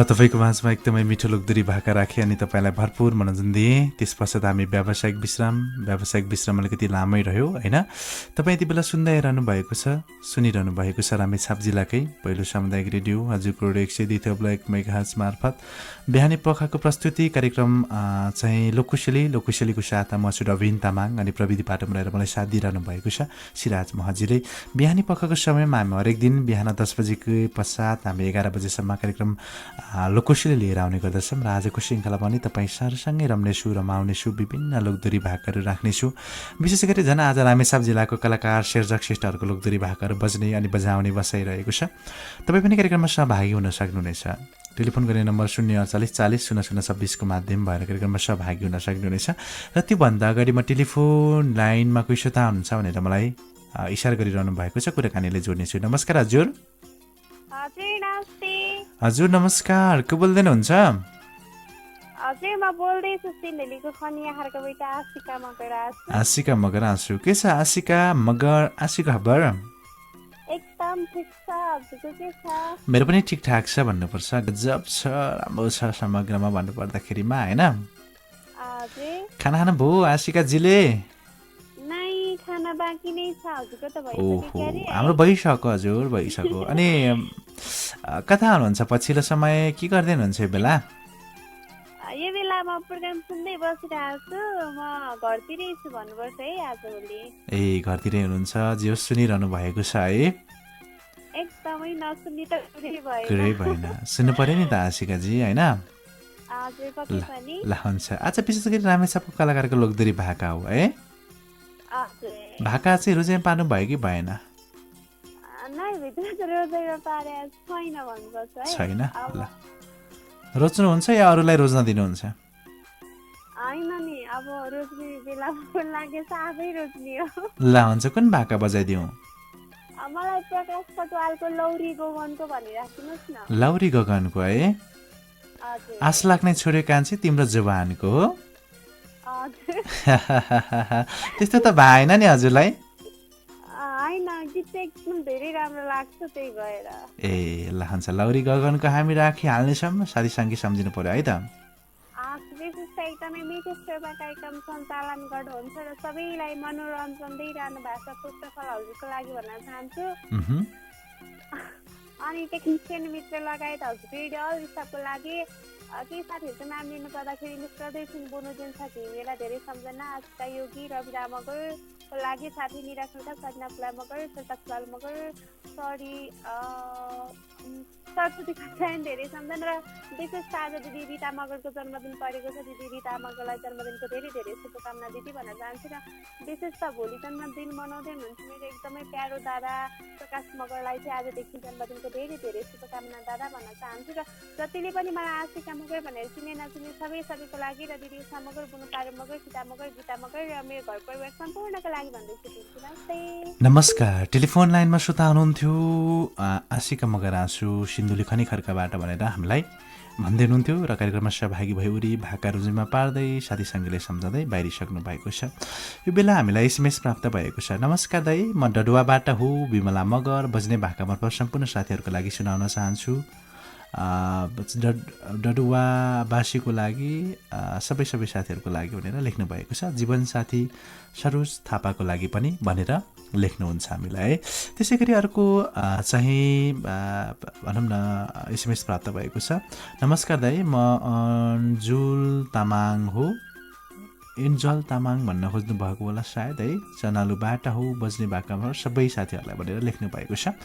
तपाईँको माझमा एकदमै मिठो लोकदोरी भाका राखेँ अनि तपाईँलाई भरपुर मनोरञ्जन दिएँ। त्यस पश्चात हामी व्यावसायिक विश्राम अलिकति लामै रह्यो होइन। तपाईँ यति बेला सुनिरहनु भएको छ रामेछाप जिल्लाकै पहिलो सामुदायिक रेडियो हजुरको 102.1 मेगाहर्ज मार्फत बिहानी पखको प्रस्तुति कार्यक्रम चाहिँ लोकुशेलीको साथमा म छु रविन तामाङ अनि प्रविधि पाटोमा रहेर मलाई साथ दिइरहनु भएको छ सिराज महजीले। बिहानी पखको समयमा हामी हरेक दिन बिहान 10 बजेको पश्चात हामी 11 बजेसम्म कार्यक्रम लोकशैली लिएर आउने गर्दछौँ र आजको श्रृङ्खला पनि तपाईँ सरसँगै रम्नेछु रमाउनेछु विभिन्न लोकदोरी भाकाहरू राख्नेछु। विशेष गरी झन् आज रामेछाप जिल्लाको कलाकार सिर्जक श्रेष्ठहरूको लोकदोरी भाकाहरू बज्ने अनि बजाउने बसाइरहेको छ। तपाईँ पनि कार्यक्रममा सहभागी हुन सक्नुहुनेछ। टेलिफोन गर्ने नम्बर 048 40 0026 को माध्यम भएर कार्यक्रममा सहभागी हुन सक्नुहुनेछ। र त्योभन्दा अगाडि म टेलिफोन लाइनमा कोही श्रोता हुनुहुन्छ भनेर मलाई इसारा गरिरहनु भएको छ, कुराकानीले जोड्नेछु। नमस्कार हजुर। हजुर नमस्कार, को बोल्दै हुनुहुन्छ? हजुर म बोल्दैछु सिन्धुलीको खनियाहारकोबाट आशिका मगर आँसु। आशिका मगर आँसु, के छ आशिका मगर आँसुको खबर? एकदम ठिक छ, हजुरको के छ? मेरो पनि ठिकठाक छ भन्नुपर्छ, गजब छ, राम्रो छ समग्रमा भन्नुपर्दाखेरिमा होइन। खाना खानु भयो आशिकाजीले? खाना बाँकी नै छ, हजुरको त भइसक्यो। ओहो हाम्रो भइसक्यो हजुर, भइसक्यो। अनि कता हुनुहुन्छ पछिल्लो समय, के गर्दै हुनुहुन्छ यो बेला? यो बेला म प्रोग्राम सुन्दै बसिरहेको छु, म घरतिरै छु भन्नुपर्छ है आजभोलि। ए घरतिरै हुनुहुन्छ, जे सुनिरहनु भएको छ है? एकदमै नसुन्ने त कुरै भएन, सुन्नु पर्यो नि त आशिकाजी होइन। ल हुन्छ। आज विशेष गरी रामेछापको कलाकारको लोकदोरी भाका हो है? भाका चाहिँ रोजाइमा पार्नु भयो कि भएन? छैन। ल रोज्नुहुन्छ या अरूलाई रोज्न दिनुहुन्छ? ल हुन्छ, कुन भाका बजाइदिउँ? लौरी गगनको है? आश लाग्ने छोड्यो कान्छी तिम्रो जुबानको हो? त्यस्तो त भएन नि हजुरलाई? ए ल हुन्छ, लौरी गगनको हामी राखिहाल्नेछौँ, साथीसँगै सम्झिनु पर्यो है त। एकदमै मिठो सेवा कार्यक्रम सञ्चालन गर्नुहुन्छ र सबैलाई मनोरञ्जन दिइरहनु भएको छ, पुस्तकल हजुरको लागि भन्न चाहन्छु। अनि टेक्निसियन मित्र लगायत हजुरको रेडियो स्टाफको लागि केही साथीहरूको नाम लिनु पर्दाखेरि लिस्ट गर्दैछु बोनोजेन साथी हिमेला धेरै सम्झना आस्था योगी रविरा मगरको लागि साथी निराशंका सजना फुला मगर सता फुलाल मगर सरी सरस्वती खचायन धेरै सम्झना र विशेष आज दिदी रिता मगरको जन्मदिन परेको छ दिदी रिता मगरलाई जन्मदिनको धेरै धेरै शुभकामना दिदी भन्न चाहन्छु र विशेष त भोलि जन्मदिन मनाउँदै हुनुहुन्छ मेरो एकदमै प्यारो दादा प्रकाश मगरलाई चाहिँ आजदेखि जन्मदिनको धेरै धेरै शुभकामना दादा भन्न चाहन्छु र जतिले पनि मलाई आशिका मगर भनेर चिने नचिने सबैको लागि र दिदी उषा मगर बुनु पारो मगर सीता मगर गीता मगर र मेरो घर परिवार सम्पूर्णको लागि भन्दैछु नमस्ते। नमस्कार। टेलिफोन लाइनमा श्रोता हुनुहुन्थ्यो आशिका मगर आँसु सिन्धुली खनी खर्काबाट भनेर हामीलाई भन्दै हुनुहुन्थ्यो र कार्यक्रममा सहभागी भएउरी भाका रुजुमा पार्दै साथी सङ्गीले सम्झाउँदै बाहिरिसक्नु भएको छ। यो बेला हामीलाई एसएमएस प्राप्त भएको छ। नमस्कार दाई, म डडुवाबाट हो विमला मगर बज्ने भाका मार्फत सम्पूर्ण साथीहरूको लागि सुनाउन चाहन्छु। डडुवावासीको लागि सबै साथीहरूको लागि भनेर लेख्नु भएको छ। जीवनसाथी सरोज थापाको लागि पनि भनेर लेख्नुहुन्छ हामीलाई। त्यसै गरी अर्को चाहिँ भनौँ न एसएमएस प्राप्त भएको छ। नमस्कार दाई, म अन्जुल तामाङ हो। इन्जल तामाङ भन्न खोज्नु भएको होला सायद है। चनालुबाट हो बज्ने भाकामा सबै साथीहरूलाई भनेर लेख्नु भएको छ।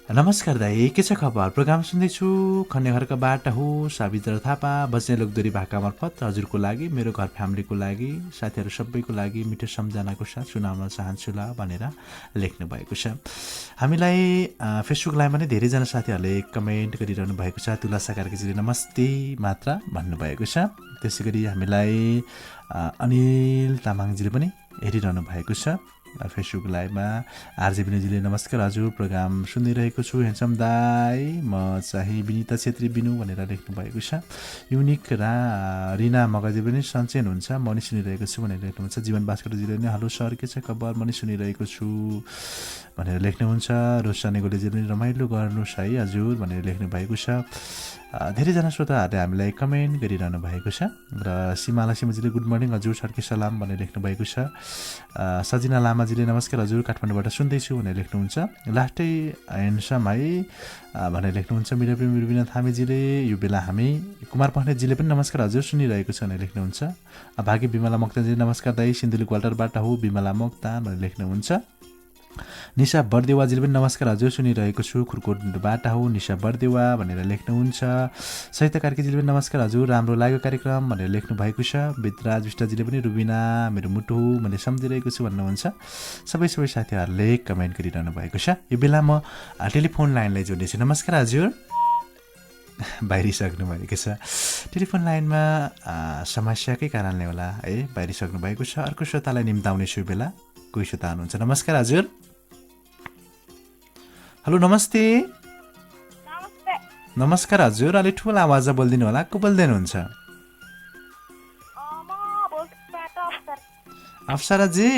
नमस्कार दाई, के छ खबर? प्रोग्राम सुन्दैछु। खन्नेघरकाबाट हो सावित्र थापा बज्ने लोकदोरी भाका मार्फत हजुरको लागि मेरो घर फ्यामिलीको लागि साथीहरू सबैको लागि मिठो सम्झनाको साथ सुनाउन चाहन्छु ल भनेर लेख्नु भएको छ। हामीलाई फेसबुक लाइभमा पनि धेरैजना साथीहरूले कमेन्ट गरिरहनु भएको छ। तुलसा कार्कीजीले नमस्ते मात्र भन्नुभएको छ। त्यसै गरी हामीलाई अनिल तामाङजीले पनि हेरिरहनु भएको छ फेसबुक लाइभमा। आरजे विनुजीले नमस्कार हजुर, प्रोग्राम सुनिरहेको छु हेन्सम दाई, म चाहिँ विनिता छेत्री बिनु भनेर लेख्नु भएको छ। युनिक रिना मगरजी पनि सन्चै हुनुहुन्छ, म नि सुनिरहेको छु भनेर लेख्नुहुन्छ। जीवन भास्करजीले पनि हेलो सर के छ खबर, म नि सुनिरहेको छु भनेर लेख्नुहुन्छ। रोशनी गोलेजी पनि रमाइलो गर्नुहोस् है हजुर भनेर लेख्नु भएको छ। धेरैजना श्रोताहरूले हामीलाई कमेन्ट गरिरहनु भएको छ र सीमा लक्ष्मीजीले गुड मर्निङ हजुर सर्के सलाम भनेर लेख्नु भएको छ। सजिना लामाजीले नमस्कार हजुर काठमाडौँबाट सुन्दैछु भनेर लेख्नुहुन्छ। लास्टै हेन्डसम है भनेर लेख्नुहुन्छ। मिराप्रेमी रुबिना थामेजीले यो बेला हामी कुमार पण्डितजीले पनि नमस्कार हजुर सुनिरहेको छ भनेर लेख्नुहुन्छ। भागी बिमला मोक्तानजी नमस्कार दाई, सिन्धुली क्वार्टरबाट हो बिमला मोक्तान भनेर लेख्नुहुन्छ। निशा बर्देवाजीले पनि नमस्कार हजुर सुनिरहेको छु खुरकोटबाट हो निशा बर्देवा भनेर लेख्नुहुन्छ। सहिता कार्कीजीले पनि नमस्कार हजुर राम्रो लाग्यो कार्यक्रम भनेर लेख्नु भएको छ। विद्राज विष्टजीले पनि रुबिना मेरो मुटु हो भनेर सम्झिरहेको छु भन्नुहुन्छ। सबै साथीहरूले कमेन्ट गरिरहनु भएको छ। यो बेला म टेलिफोन लाइनलाई जोड्नेछु। नमस्कार हजुर, बाहिरिसक्नु भएको छ। टेलिफोन लाइनमा समस्याकै कारणले होला है बाहिरिसक्नु भएको छ। अर्को श्रोतालाई निम्ताउनेछु यो बेला। कोही श्रोता हुनुहुन्छ। नमस्कार हजुर। हेलो नमस्ते। नमस्कार हजुर, अलि ठुलो आवाज बोलिदिनु होला। को बोल्दै हुनुहुन्छ? अप्सराजी,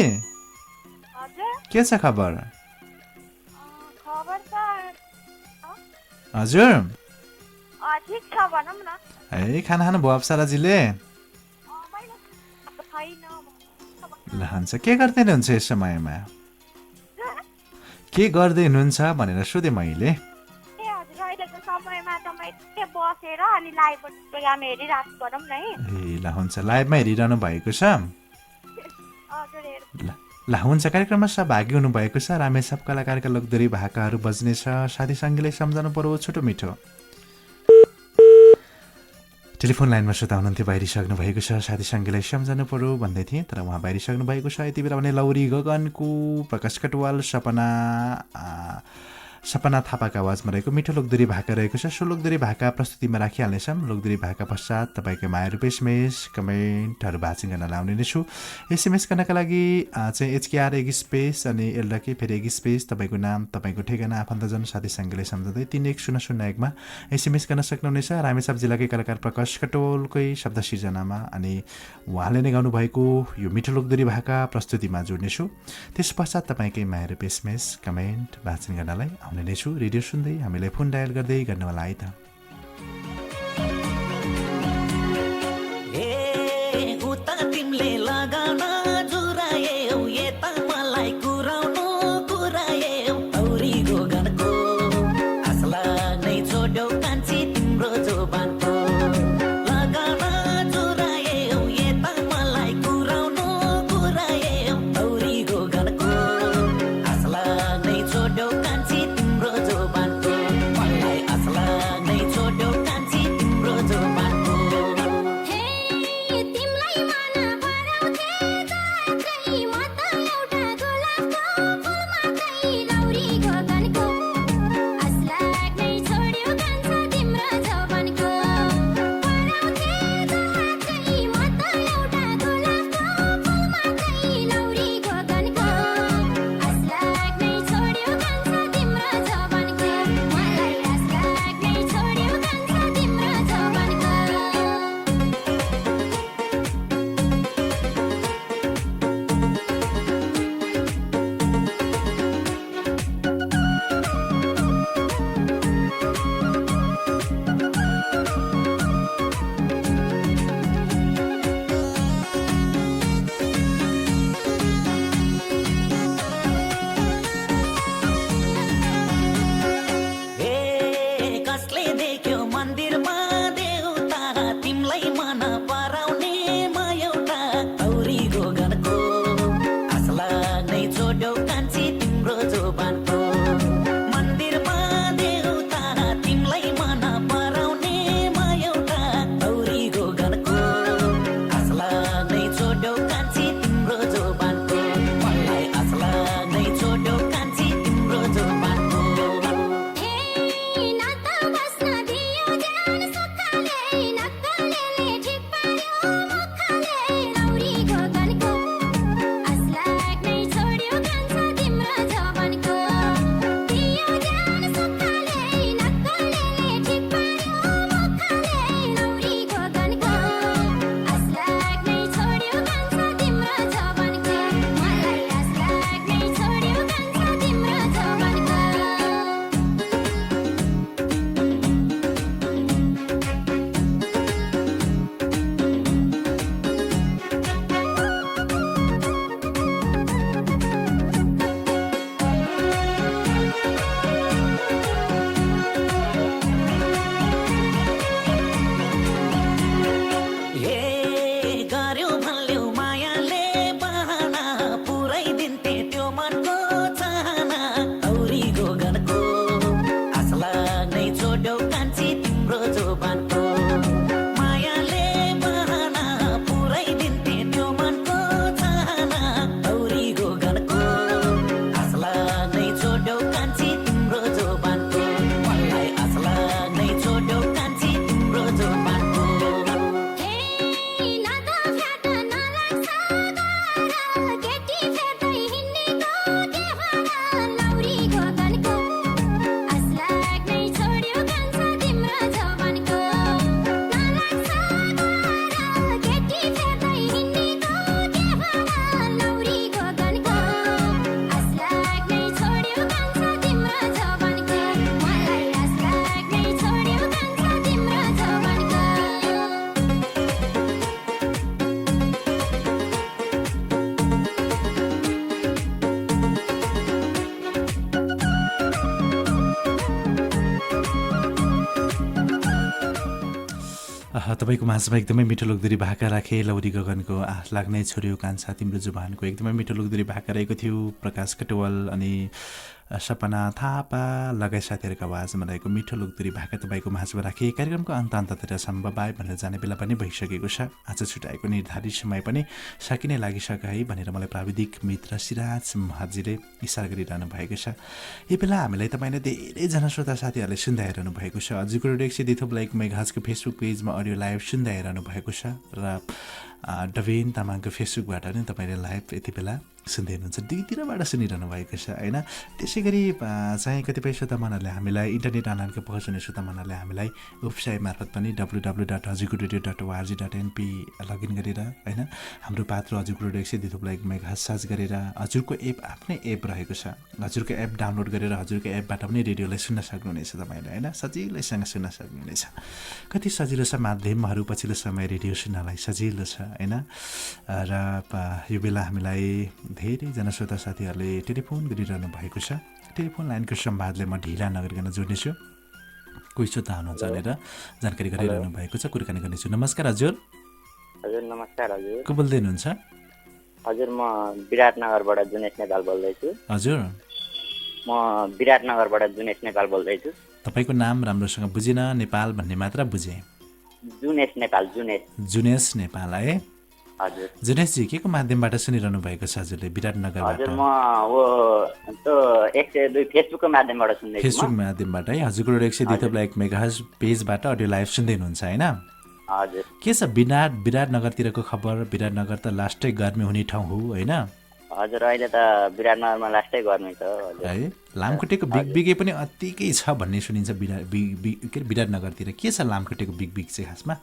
के छ खबर? हजुर है खाना खानु भयो अप्सराजीले? ल हुन्छ, के गर्दै हुनुहुन्छ यस समयमा? के गर्दै हुनुहुन्छ भनेर सोधेँ मैले। ए ल हुन्छ, लाइभमा हेरिरहनु भएको छ। ल हुन्छ, कार्यक्रममा सहभागी हुनुभएको छ। रामेछाप कलाकारका लोकदोरी भाकाहरू बज्नेछ। साथी सङ्गीलाई सम्झाउनु पर्यो छोटो मिठो। टेलिफोन लाइनमा श्रोता हुनुहुन्थ्यो, बाहिरिसक्नु भएको छ। साथी सङ्गीलाई सम्झाउनु पर्यो भन्दै थिएँ तर उहाँ बाहिरिसक्नु भएको छ। यति बेला भने लौरी गगनको प्रकाश कटवाल सपना थापाका आवाजमा रहेको मिठो लोकदोरी भाका रहेको छ। सो लोकदोरी भाका प्रस्तुतिमा राखिहाल्नेछौँ। लोकदोरी भाका पश्चात तपाईँको माया रुपे एसएमएस कमेन्टहरू भाषण गर्न लाउने नै छु। एसएमएस गर्नका लागि चाहिँ HKR एक स्पेस अनि एल्डके फेरि एक स्पेस तपाईँको नाम तपाईँको ठेगाना आफन्तजन साथी सङ्गीलाई सम्झाउँदै 31001मा एसएमएस गर्न सक्नुहुनेछ। रामेछाप जिल्लाकै कलाकार प्रकाश कटोलकै शब्द सिर्जनामा अनि उहाँले नै गाउनुभएको यो मिठो लोकदोरी भाका प्रस्तुतिमा जोड्नेछु। त्यस पश्चात तपाईँकै माया रुपे एसएमएस कमेन्ट भाषण गर्नलाई आउने नै छु। रेडियो सुन्दै हामीलाई फोन डायल गर्दै गर्नु होला है त। तिमीले लगाउन जुरायौ यता मलाई कुराउनु कुरायौ औरी गोगनको असला नै छोड्यौ कान्छी तिम्रो जोबानको छोड्यौ कान्छी तिम्रो जोबानको मन्दिरमा देउता तिमीलाई मन पराउने म एउटा औरी गोगनको आसला नै छोड्यौ कान्छी तिम्रो जोबानको मलाई आसला नै छोड्यौ कान्छी तिम्रो जोबानको तपाईँको माझमा एकदमै मिठो लोकदोरी भाका राखे लौरी गगनको आँख लाग्नै छोड्यो कान्छा तिम्रो जुबानको एकदमै मिठो लोकदोरी भाका रहेको थियो प्रकाश कटुवाल अनि सपना थापा लगायत साथीहरूको आवाजमा रहेको मिठो लोकदोरी भाका तपाईँको माझमा राखे कार्यक्रमको अन्त सम्भव आए भनेर जाने बेला पनि भइसकेको छ आज छुट्याएको निर्धारित समय पनि सकिने लागिसक्यो है भनेर मलाई प्राविधिक मित्र सिराज महजीले इसारा गरिरहनु भएको छ यो बेला हामीलाई तपाईँले धेरैजना श्रोता साथीहरूले सुन्दै हेरिरहनु भएको छ हजुरको रेडियो 102.1 मेगाहर्जको फेसबुक पेजमा अडियो लाइभ सुन्दै हेरिरहनु भएको छ र डभेन तामाङको फेसबुकबाट नै तपाईँले लाइभ यति बेला सुन्दै हुनुहुन्छ दुईतिरबाट सुनिरहनु भएको छ होइन त्यसै गरी चाहिँ कतिपय श्रोतामानहरूले हामीलाई इन्टरनेट अनलाइनको पहुँच हुने श्रोतामानहरूले हामीलाई वेबसाइट मार्फत पनि www.hazurkoradio.org.np लगइन गरेर होइन हाम्रो पात्र हजुरको रेडियो 102.1 मेगाहर्ज सर्च गरेर हजुरको एप आफ्नै एप रहेको छ हजुरको एप डाउनलोड गरेर हजुरको एपबाट पनि रेडियोलाई सुन्न सक्नुहुनेछ तपाईँले होइन सजिलैसँग सुन्न सक्नुहुनेछ कति सजिलो छ माध्यमहरू पछिल्लो समय रेडियो सुन्नलाई सजिलो छ होइन र यो बेला हामीलाई धेरैजना श्रोता साथीहरूले टेलिफोन गरिरहनु भएको छ टेलिफोन लाइनको संवादले म ढिला नगरिकन जोड्नेछु कोही श्रोता हुनुहुन्छ भनेर जानकारी गराइरहनु भएको छ कुराकानी गर्नेछु नमस्कार हजुर हजुर नमस्कार हजुर को बोल्दै हुनुहुन्छ हजुर म विराटनगरबाट जुनेश नेपाल बोल्दैछु हजुर म विराटनगरबाट जुनेश नेपाल बोल्दैछु तपाईँको नाम राम्रोसँग बुझिन नेपाल भन्ने मात्र बुझेँ जुनेश नेपाल जुनेश नेपाल है हजुर जुनेशजी के को माध्यमबाट सुनिरहनु भएको छ हजुरले विराटनगरबाट हजुर म वो त्यो 102 फेसबुकको माध्यमबाट सुन्दैछु फेसबुक माध्यमबाट है हजुरको रेडियो 102.1 मेगाहर्ज पेजबाट अडियो लाइभ सुन्दै हुनुहुन्छ हैन हजुर के छ विराटनगरतिरको खबर विराटनगर त लास्टै गर्मी हुने ठाउँ हो हैन हजुर अहिले त विराटनगरमा लास्टै गर्मी छ हजुर है लामखुट्टेको बिगबिगे पनि अतिकै छ भन्ने सुनिन्छ विराटनगरतिर के छ लामखुट्टेको बिगबिग चाहिँ खासमा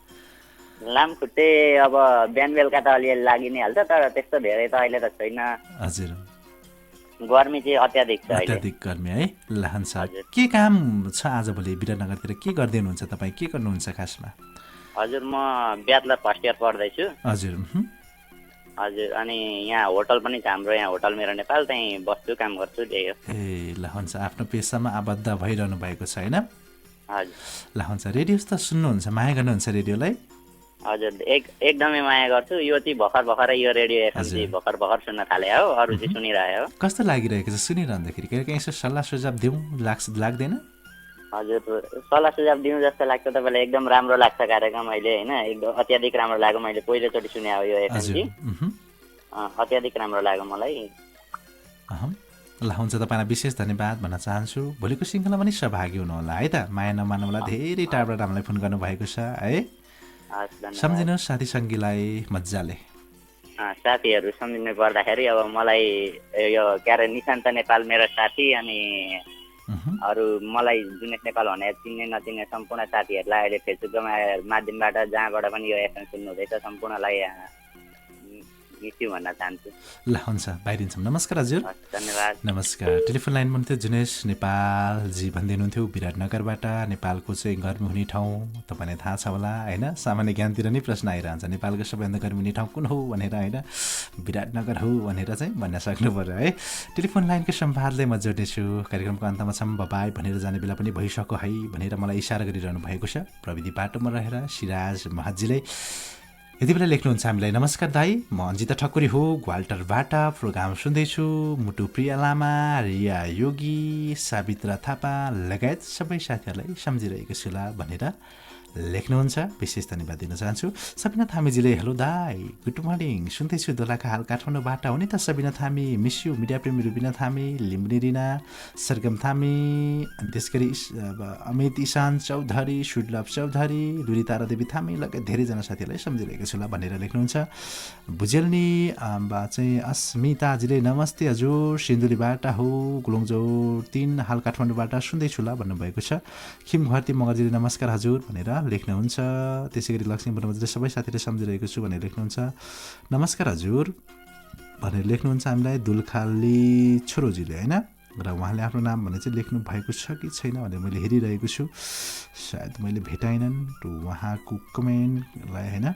लामखुट्टे अब बिहान बेलुका त अलिअलि लागि नै हाल्छ तर त्यस्तो धेरै त अहिले त छैन हजुर गर्मी चाहिँ अत्याधिक छ अत्याधिक गर्मी है लहन्छ के काम छ आजभोलि विराटनगरतिर के गर्दै हुनुहुन्छ तपाईँ के गर्नुहुन्छ खासमा हजुर म ब्याचलर फर्स्ट इयर पढ्दैछु हजुर हजुर अनि यहाँ होटल पनि छ हाम्रो यहाँ होटल मेरो नेपाल त्यहीँ बस्छु काम गर्छु त्यही हो ए ल हुन्छ आफ्नो पेसामा आबद्ध भइरहनु भएको छ होइन हजुर ल हुन्छ रेडियो त सुन्नुहुन्छ माया गर्नुहुन्छ रेडियोलाई हजुर एकदमै माया गर्छु। यो चाहिँ भर्खरै यो रेडियो एफएम चाहिँ भर्खर सुन्न थाले हो, अरू चाहिँ सुनिरहे हो। कस्तो लागिरहेको छ सुनिरहँदाखेरि? कहीं यसो सल्लाह सुझाव दिउँ लाग्दैन? हजुर सल्लाह सुझाव दिउँ जस्तो लाग्छ तपाईँलाई। एकदम राम्रो लाग्छ कार्यक्रम अहिले होइन, एकदम अत्याधिक राम्रो लाग्यो। मैले पहिलोचोटि सुने हो यो एफएम चाहिँ, अत्याधिक राम्रो लाग्यो मलाई। ल हुन्छ, तपाईँलाई विशेष धन्यवाद भन्न चाहन्छु। भोलिको श्रृङ्खला पनि सहभागी हुनुहोला है त। माया नमान्नुलाई धेरै टाढाबाट हामीलाई फोन गर्नुभएको छ है। सम्झिनुहोस् साथी सङ्गीलाई मजाले। साथीहरू सम्झिनु पर्दाखेरि अब मलाई यो के अरे निशान्त नेपाल मेरो साथी, अनि अरू मलाई जुनेश नेपाल भनेर चिन्ने नचिन्ने सम्पूर्ण साथीहरूलाई अहिले फेसबुकको माध्यमबाट जहाँबाट पनि यो एफएम सुन्नुहुँदैछ सम्पूर्णलाई मिस्यु भन्न चाहन्छु। ल हुन्छ, बाहिरिन्छौँ। नमस्कार हजुर। धन्यवाद। नमस्कार। टेलिफोन लाइनमा हुनुहुन्थ्यो जुनेश नेपालजी भन्दै हुनुहुन्थ्यो विराटनगरबाट। नेपालको चाहिँ गर्मी हुने ठाउँ तपाईँलाई थाहा छ होला होइन, सामान्य ज्ञानतिर नै प्रश्न आइरहन्छ, नेपालको सबैभन्दा गर्मी हुने ठाउँ कुन हो भनेर होइन, विराटनगर हो भनेर चाहिँ भन्न सक्नु पर्यो है। टेलिफोन लाइनको सम्वादले म जोड्नेछु। कार्यक्रमको अन्तमा छौँ, बाई भनेर जाने बेला पनि भइसक्यो है भनेर मलाई इसारा गरिरहनु भएको छ प्रविधि बाटोमा रहेर सिराज महतजीले। यति बेला लेख्नुहुन्छ हामीलाई, नमस्कार दाई, म अन्जिता ठकुरी हो, ग्वाल्टरबाट प्रोग्राम सुन्दैछु। मुटु प्रिया लामा, रिया योगी, सावित्रा थापा लगायत सबै साथीहरूलाई सम्झिरहेको छु ला भनेर लेख्नुहुन्छ। विशेष धन्यवाद दिन चाहन्छु। सबिना थामीजीले हेलो दाई, गुड मर्निङ, सुन्दैछु दोलाका हाल काठमाडौँबाट हो नि त। सबिना थामी, मिस यु। मिडिया प्रेमी रुबिना थामी, लिम्बनी रिना, सरगम थामी, अनि त्यस गरी अमित इशान चौधरी, सुडलभ चौधरी, लुरी तारादेवी थामी लगायत धेरैजना साथीहरूलाई सम्झिरहेको छु ल भनेर लेख्नुहुन्छ। भुजेलनी चाहिँ अस्मिताजीले नमस्ते हजुर, सिन्धुलीबाट हो, गुलुङजोर 3 हाल काठमाडौँबाट सुन्दैछु ल भन्नुभएको छ। खिम घरती मगरजीले नमस्कार हजुर भनेर लेख्नुहुन्छ। त्यसै गरी लक्ष्मी ब्रह्मजीले सबै साथीहरूले सम्झिरहेको छु भनेर लेख्नुहुन्छ। नमस्कार हजुर भनेर लेख्नुहुन्छ हामीलाई दुलखाली छोरोजीले होइन, र उहाँले आफ्नो नाम भने चाहिँ लेख्नु भएको छ कि छैन भनेर मैले हेरिरहेको छु, सायद मैले भेटाइनन् उहाँको कमेन्टलाई होइन,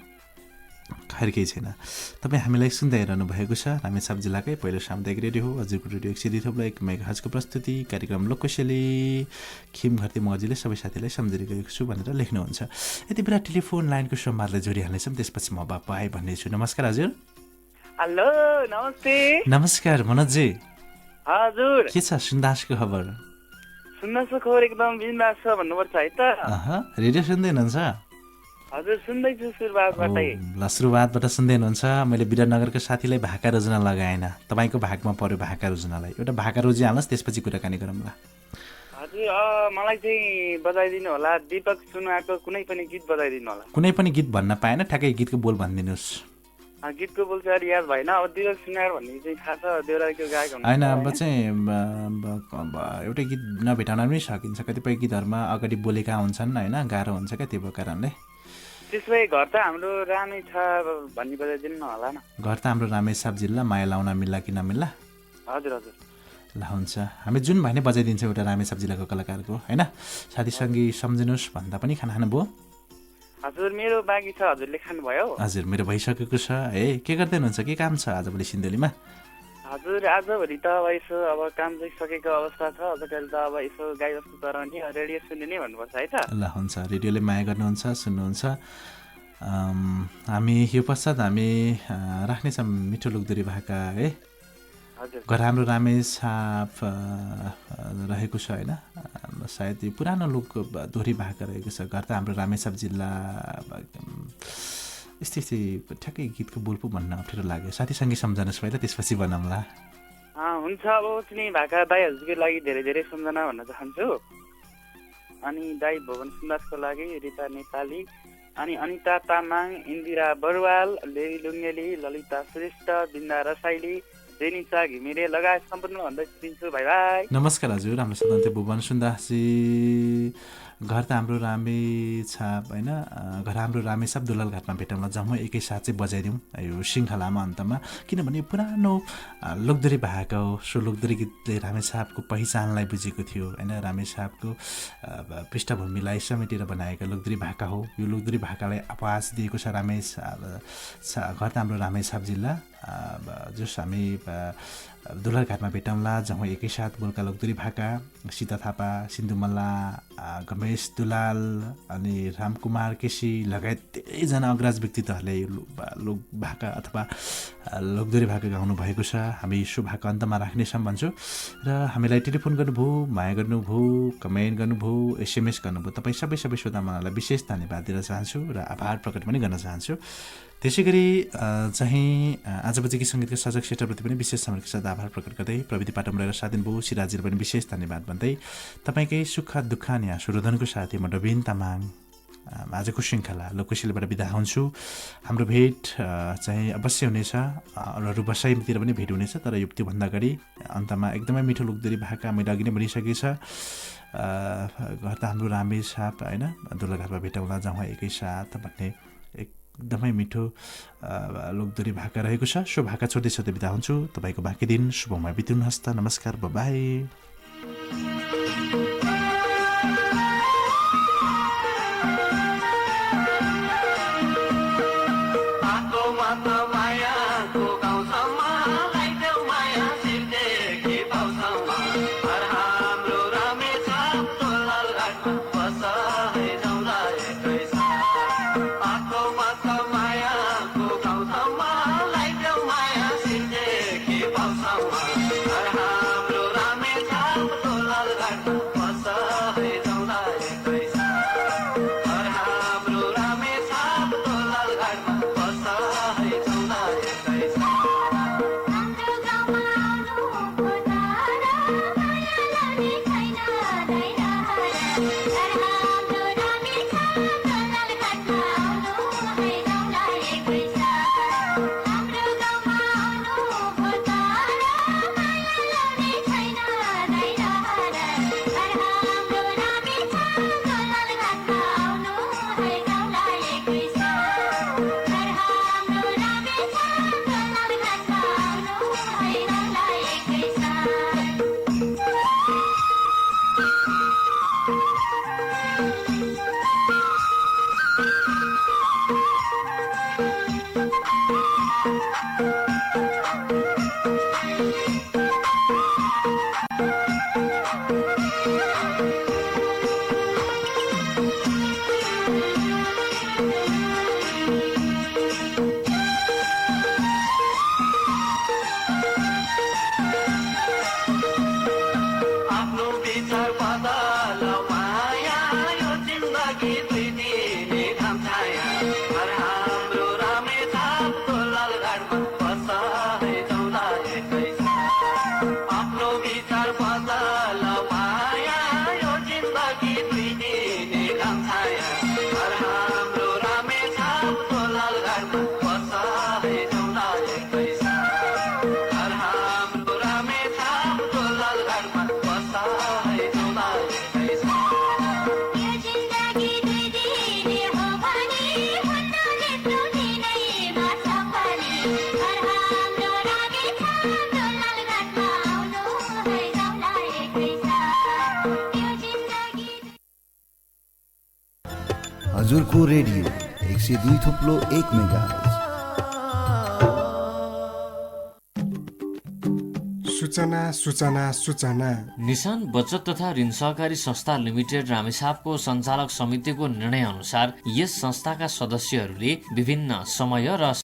खैर केही छैन। तपाईँ हामीलाई सुन्दै हेरिरहनु भएको छ रामेछाप जिल्लाकै पहिलो सामुदायिक रेडियो हो, हजुरको रेडियो 102.1 मेगाहर्जको प्रस्तुति कार्यक्रम लोकशैली। खिम घरती मगरजीले सबै साथीलाई सम्झिरहेको छु भनेर लेख्नुहुन्छ। यति बेला टेलिफोन लाइनको सम्वादलाई जोडिहाल्नेछौँ, त्यसपछि म बापा आए भन्नेछु। नमस्कार हजुर। हेलो नमस्ते। नमस्कार मनोजजी। हजुर के छ सुन्दासको खबर? सुन्दासको खबर एकदम बिन्दास छ भन्नुपर्छ है त। रेडियो सुन्दै हुनुहुन्छ? हजुर सुन्दैछु सुरुवातबाटै। ल सुरुवातबाट सुन्दै हुनुहुन्छ। मैले विराटनगरको साथीलाई भाका रोजना लगाएन, तपाईँको भागमा पर्यो भाका रोजनालाई। एउटा भाका रोजी हाल्नुहोस्, त्यसपछि कुराकानी गरौँ ल। हजुर मलाई चाहिँ बजाइदिनु होला, दीपक सुनुवाको कुनै पनि गीत बजाइदिनु होला। कुनै पनि गीत भन्न पाएन, ठ्याक्कै गीतको बोल भनिदिनुहोस्। गीतको बोल चाहिँ याद भएन। अब दीपक सुनुवार भन्ने चाहिँ थाहा छ, देउरालीको गायक हुनुहुन्छ होइन। अब चाहिँ एउटै गीत नभेटाउन पनि सकिन्छ, कतिपय गीतहरूमा अगाडि बोलेका हुन्छन् होइन, गाह्रो हुन्छ क्या, त्यो कारणले। त्यसो भए घर त हाम्रो रामै छ भन्ने बजाइदिनु न होला न। घर त हाम्रो रामेछाप जिल्ला, माया लाउन मिल्ला कि नमिल्ला? हजुर हजुर ल हुन्छ, हामी जुन भाइ नै बजाइदिन्छौँ एउटा रामेछाप जिल्लाको कलाकारको होइन। साथीसँगै सम्झिनुहोस् भन्दा पनि खाना खानुभयो? हजुर मेरो बाँकी छ, हजुरले खानुभयो? हजुर मेरो भइसकेको छ। ए के गर्दै हुनुहुन्छ, के काम छ आजभोलि सिन्धुलीमा? हजुर आजभोलि त अब यसो अब काम चाहिँ सकेको अवस्था छ, आजकल त अब यसो गाई बस्तु चराउने रेडियो सुन्ने नै भन्नुपर्छ है त। ल हुन्छ, रेडियोले माया गर्नुहुन्छ, सुन्नुहुन्छ। हामी यो पश्चात हामी राख्नेछौँ मिठो लोकदोरी भाका है। घर हाम्रो रामेछाप रहेको छ होइन, सायद यो पुरानो लोक दोहोरी भाका रहेको छ। घर त हाम्रो रामेछाप जिल्ला यस्तै ठ्याक्कै गीतको बोल पो भन्न अप्ठ्यारो लाग्यो। साथीसँगै सम्झनुहोस् पहिला, त्यसपछि बनाउँला। हुन्छ। अब चिनी भाका दाई हजुरको लागि धेरै धेरै सम्झना भन्न चाहन्छु। अनि दाई भुवन सुन्दासको लागि रिता नेपाली, अनि अनिता तामाङ, इन्दिरा बरुवाल, लेरी लुङ्गेली, ललिता श्रेष्ठ, बिन्दा रसाइली, जेनिसा घिमिरे लगायत सम्पूर्ण भन्दै दिन्छु। भाइ भाइ नमस्कार हजुर। हाम्रो सदन्ते भुवन सुन्दासजी। घर त हाम्रो रामेछाप होइन, घर हाम्रो रामेछाप दुलालघाटमा भेटौँला, जम्मै एकैसाथ चाहिँ बजाइदिउँ यो श्रृङ्खलामा अन्तमा। किनभने पुरानो लोकदोरी भाका हो, सो लोकदोरी गीतले रामेछापको पहिचानलाई बुझेको थियो होइन, रामेछापको पृष्ठभूमिलाई समेटेर बनाएका लोकदोरी भाका हो। यो लोकदोरी भाकालाई आवाज दिएको छ घर त हाम्रो रामेछाप जिल्ला जस हामी दुलरघाटमा भेटौँला, जहाँ एकैसाथ गोल्का लोकदोरी भाका, सीता थापा, सिन्धु मल्ला, गमेश दुलाल अनि रामकुमार केसी लगायत धेरैजना अग्रज व्यक्तित्वहरूले लोक भाका अथवा लोकदोरी भाका गाउनु भएको छ। हामी सो भाका अन्तमा राख्नेछौँ भन्छु र हामीलाई टेलिफोन गर्नुभयो, माया गर्नुभयो, कमेन्ट गर्नुभयो, SMS गर्नुभयो, तपाईँ सबै श्रोतामण्डलीलाई विशेष धन्यवाद दिन चाहन्छु र आभार प्रकट पनि गर्न चाहन्छु। त्यसै गरी चाहिँ आज बजेकी सङ्गीतको सर्जक क्षेत्रप्रति पनि विशेष समर्पणका साथ आभार प्रकट गर्दै प्रविधि पाटोमा रहेर साथ दिनुभयो सिराजीलाई पनि विशेष धन्यवाद भन्दै तपाईँकै सुख दुःख अनि आशुरोधनको साथी म रविन तामाङ आजको श्रृङ्खला लोककुशलीबाट बिदा हुन्छु। हाम्रो भेट चाहिँ अवश्य हुनेछ, अरू बसाइतिर पनि भेट हुनेछ, तर यो त्योभन्दा अगाडि अन्तमा एकदमै मिठो लोकदोरी भाका मैले अघि नै भनिसकेको छ। घर त हाम्रो रामेछाप होइन, दुलरघाटमा भेटौँला जहाँ एकैसाथ भन्ने एकदमै मिठो लोकदोरी भाका रहेको छ। सो भाका छोड्दै छोड्दै बिदा हुन्छु। तपाईँको बाँकी दिन शुभमय बिताउनुहोस् त। नमस्कार, बाई। हजुरको रेडियो 102.1 मेगाहर्ज। सूचना सूचना सूचना। निशान बचत तथा ऋण सहकारी संस्था लिमिटेड रामेछापको सञ्चालक समितिको निर्णय अनुसार यस संस्थाका सदस्यहरूले विभिन्न समय र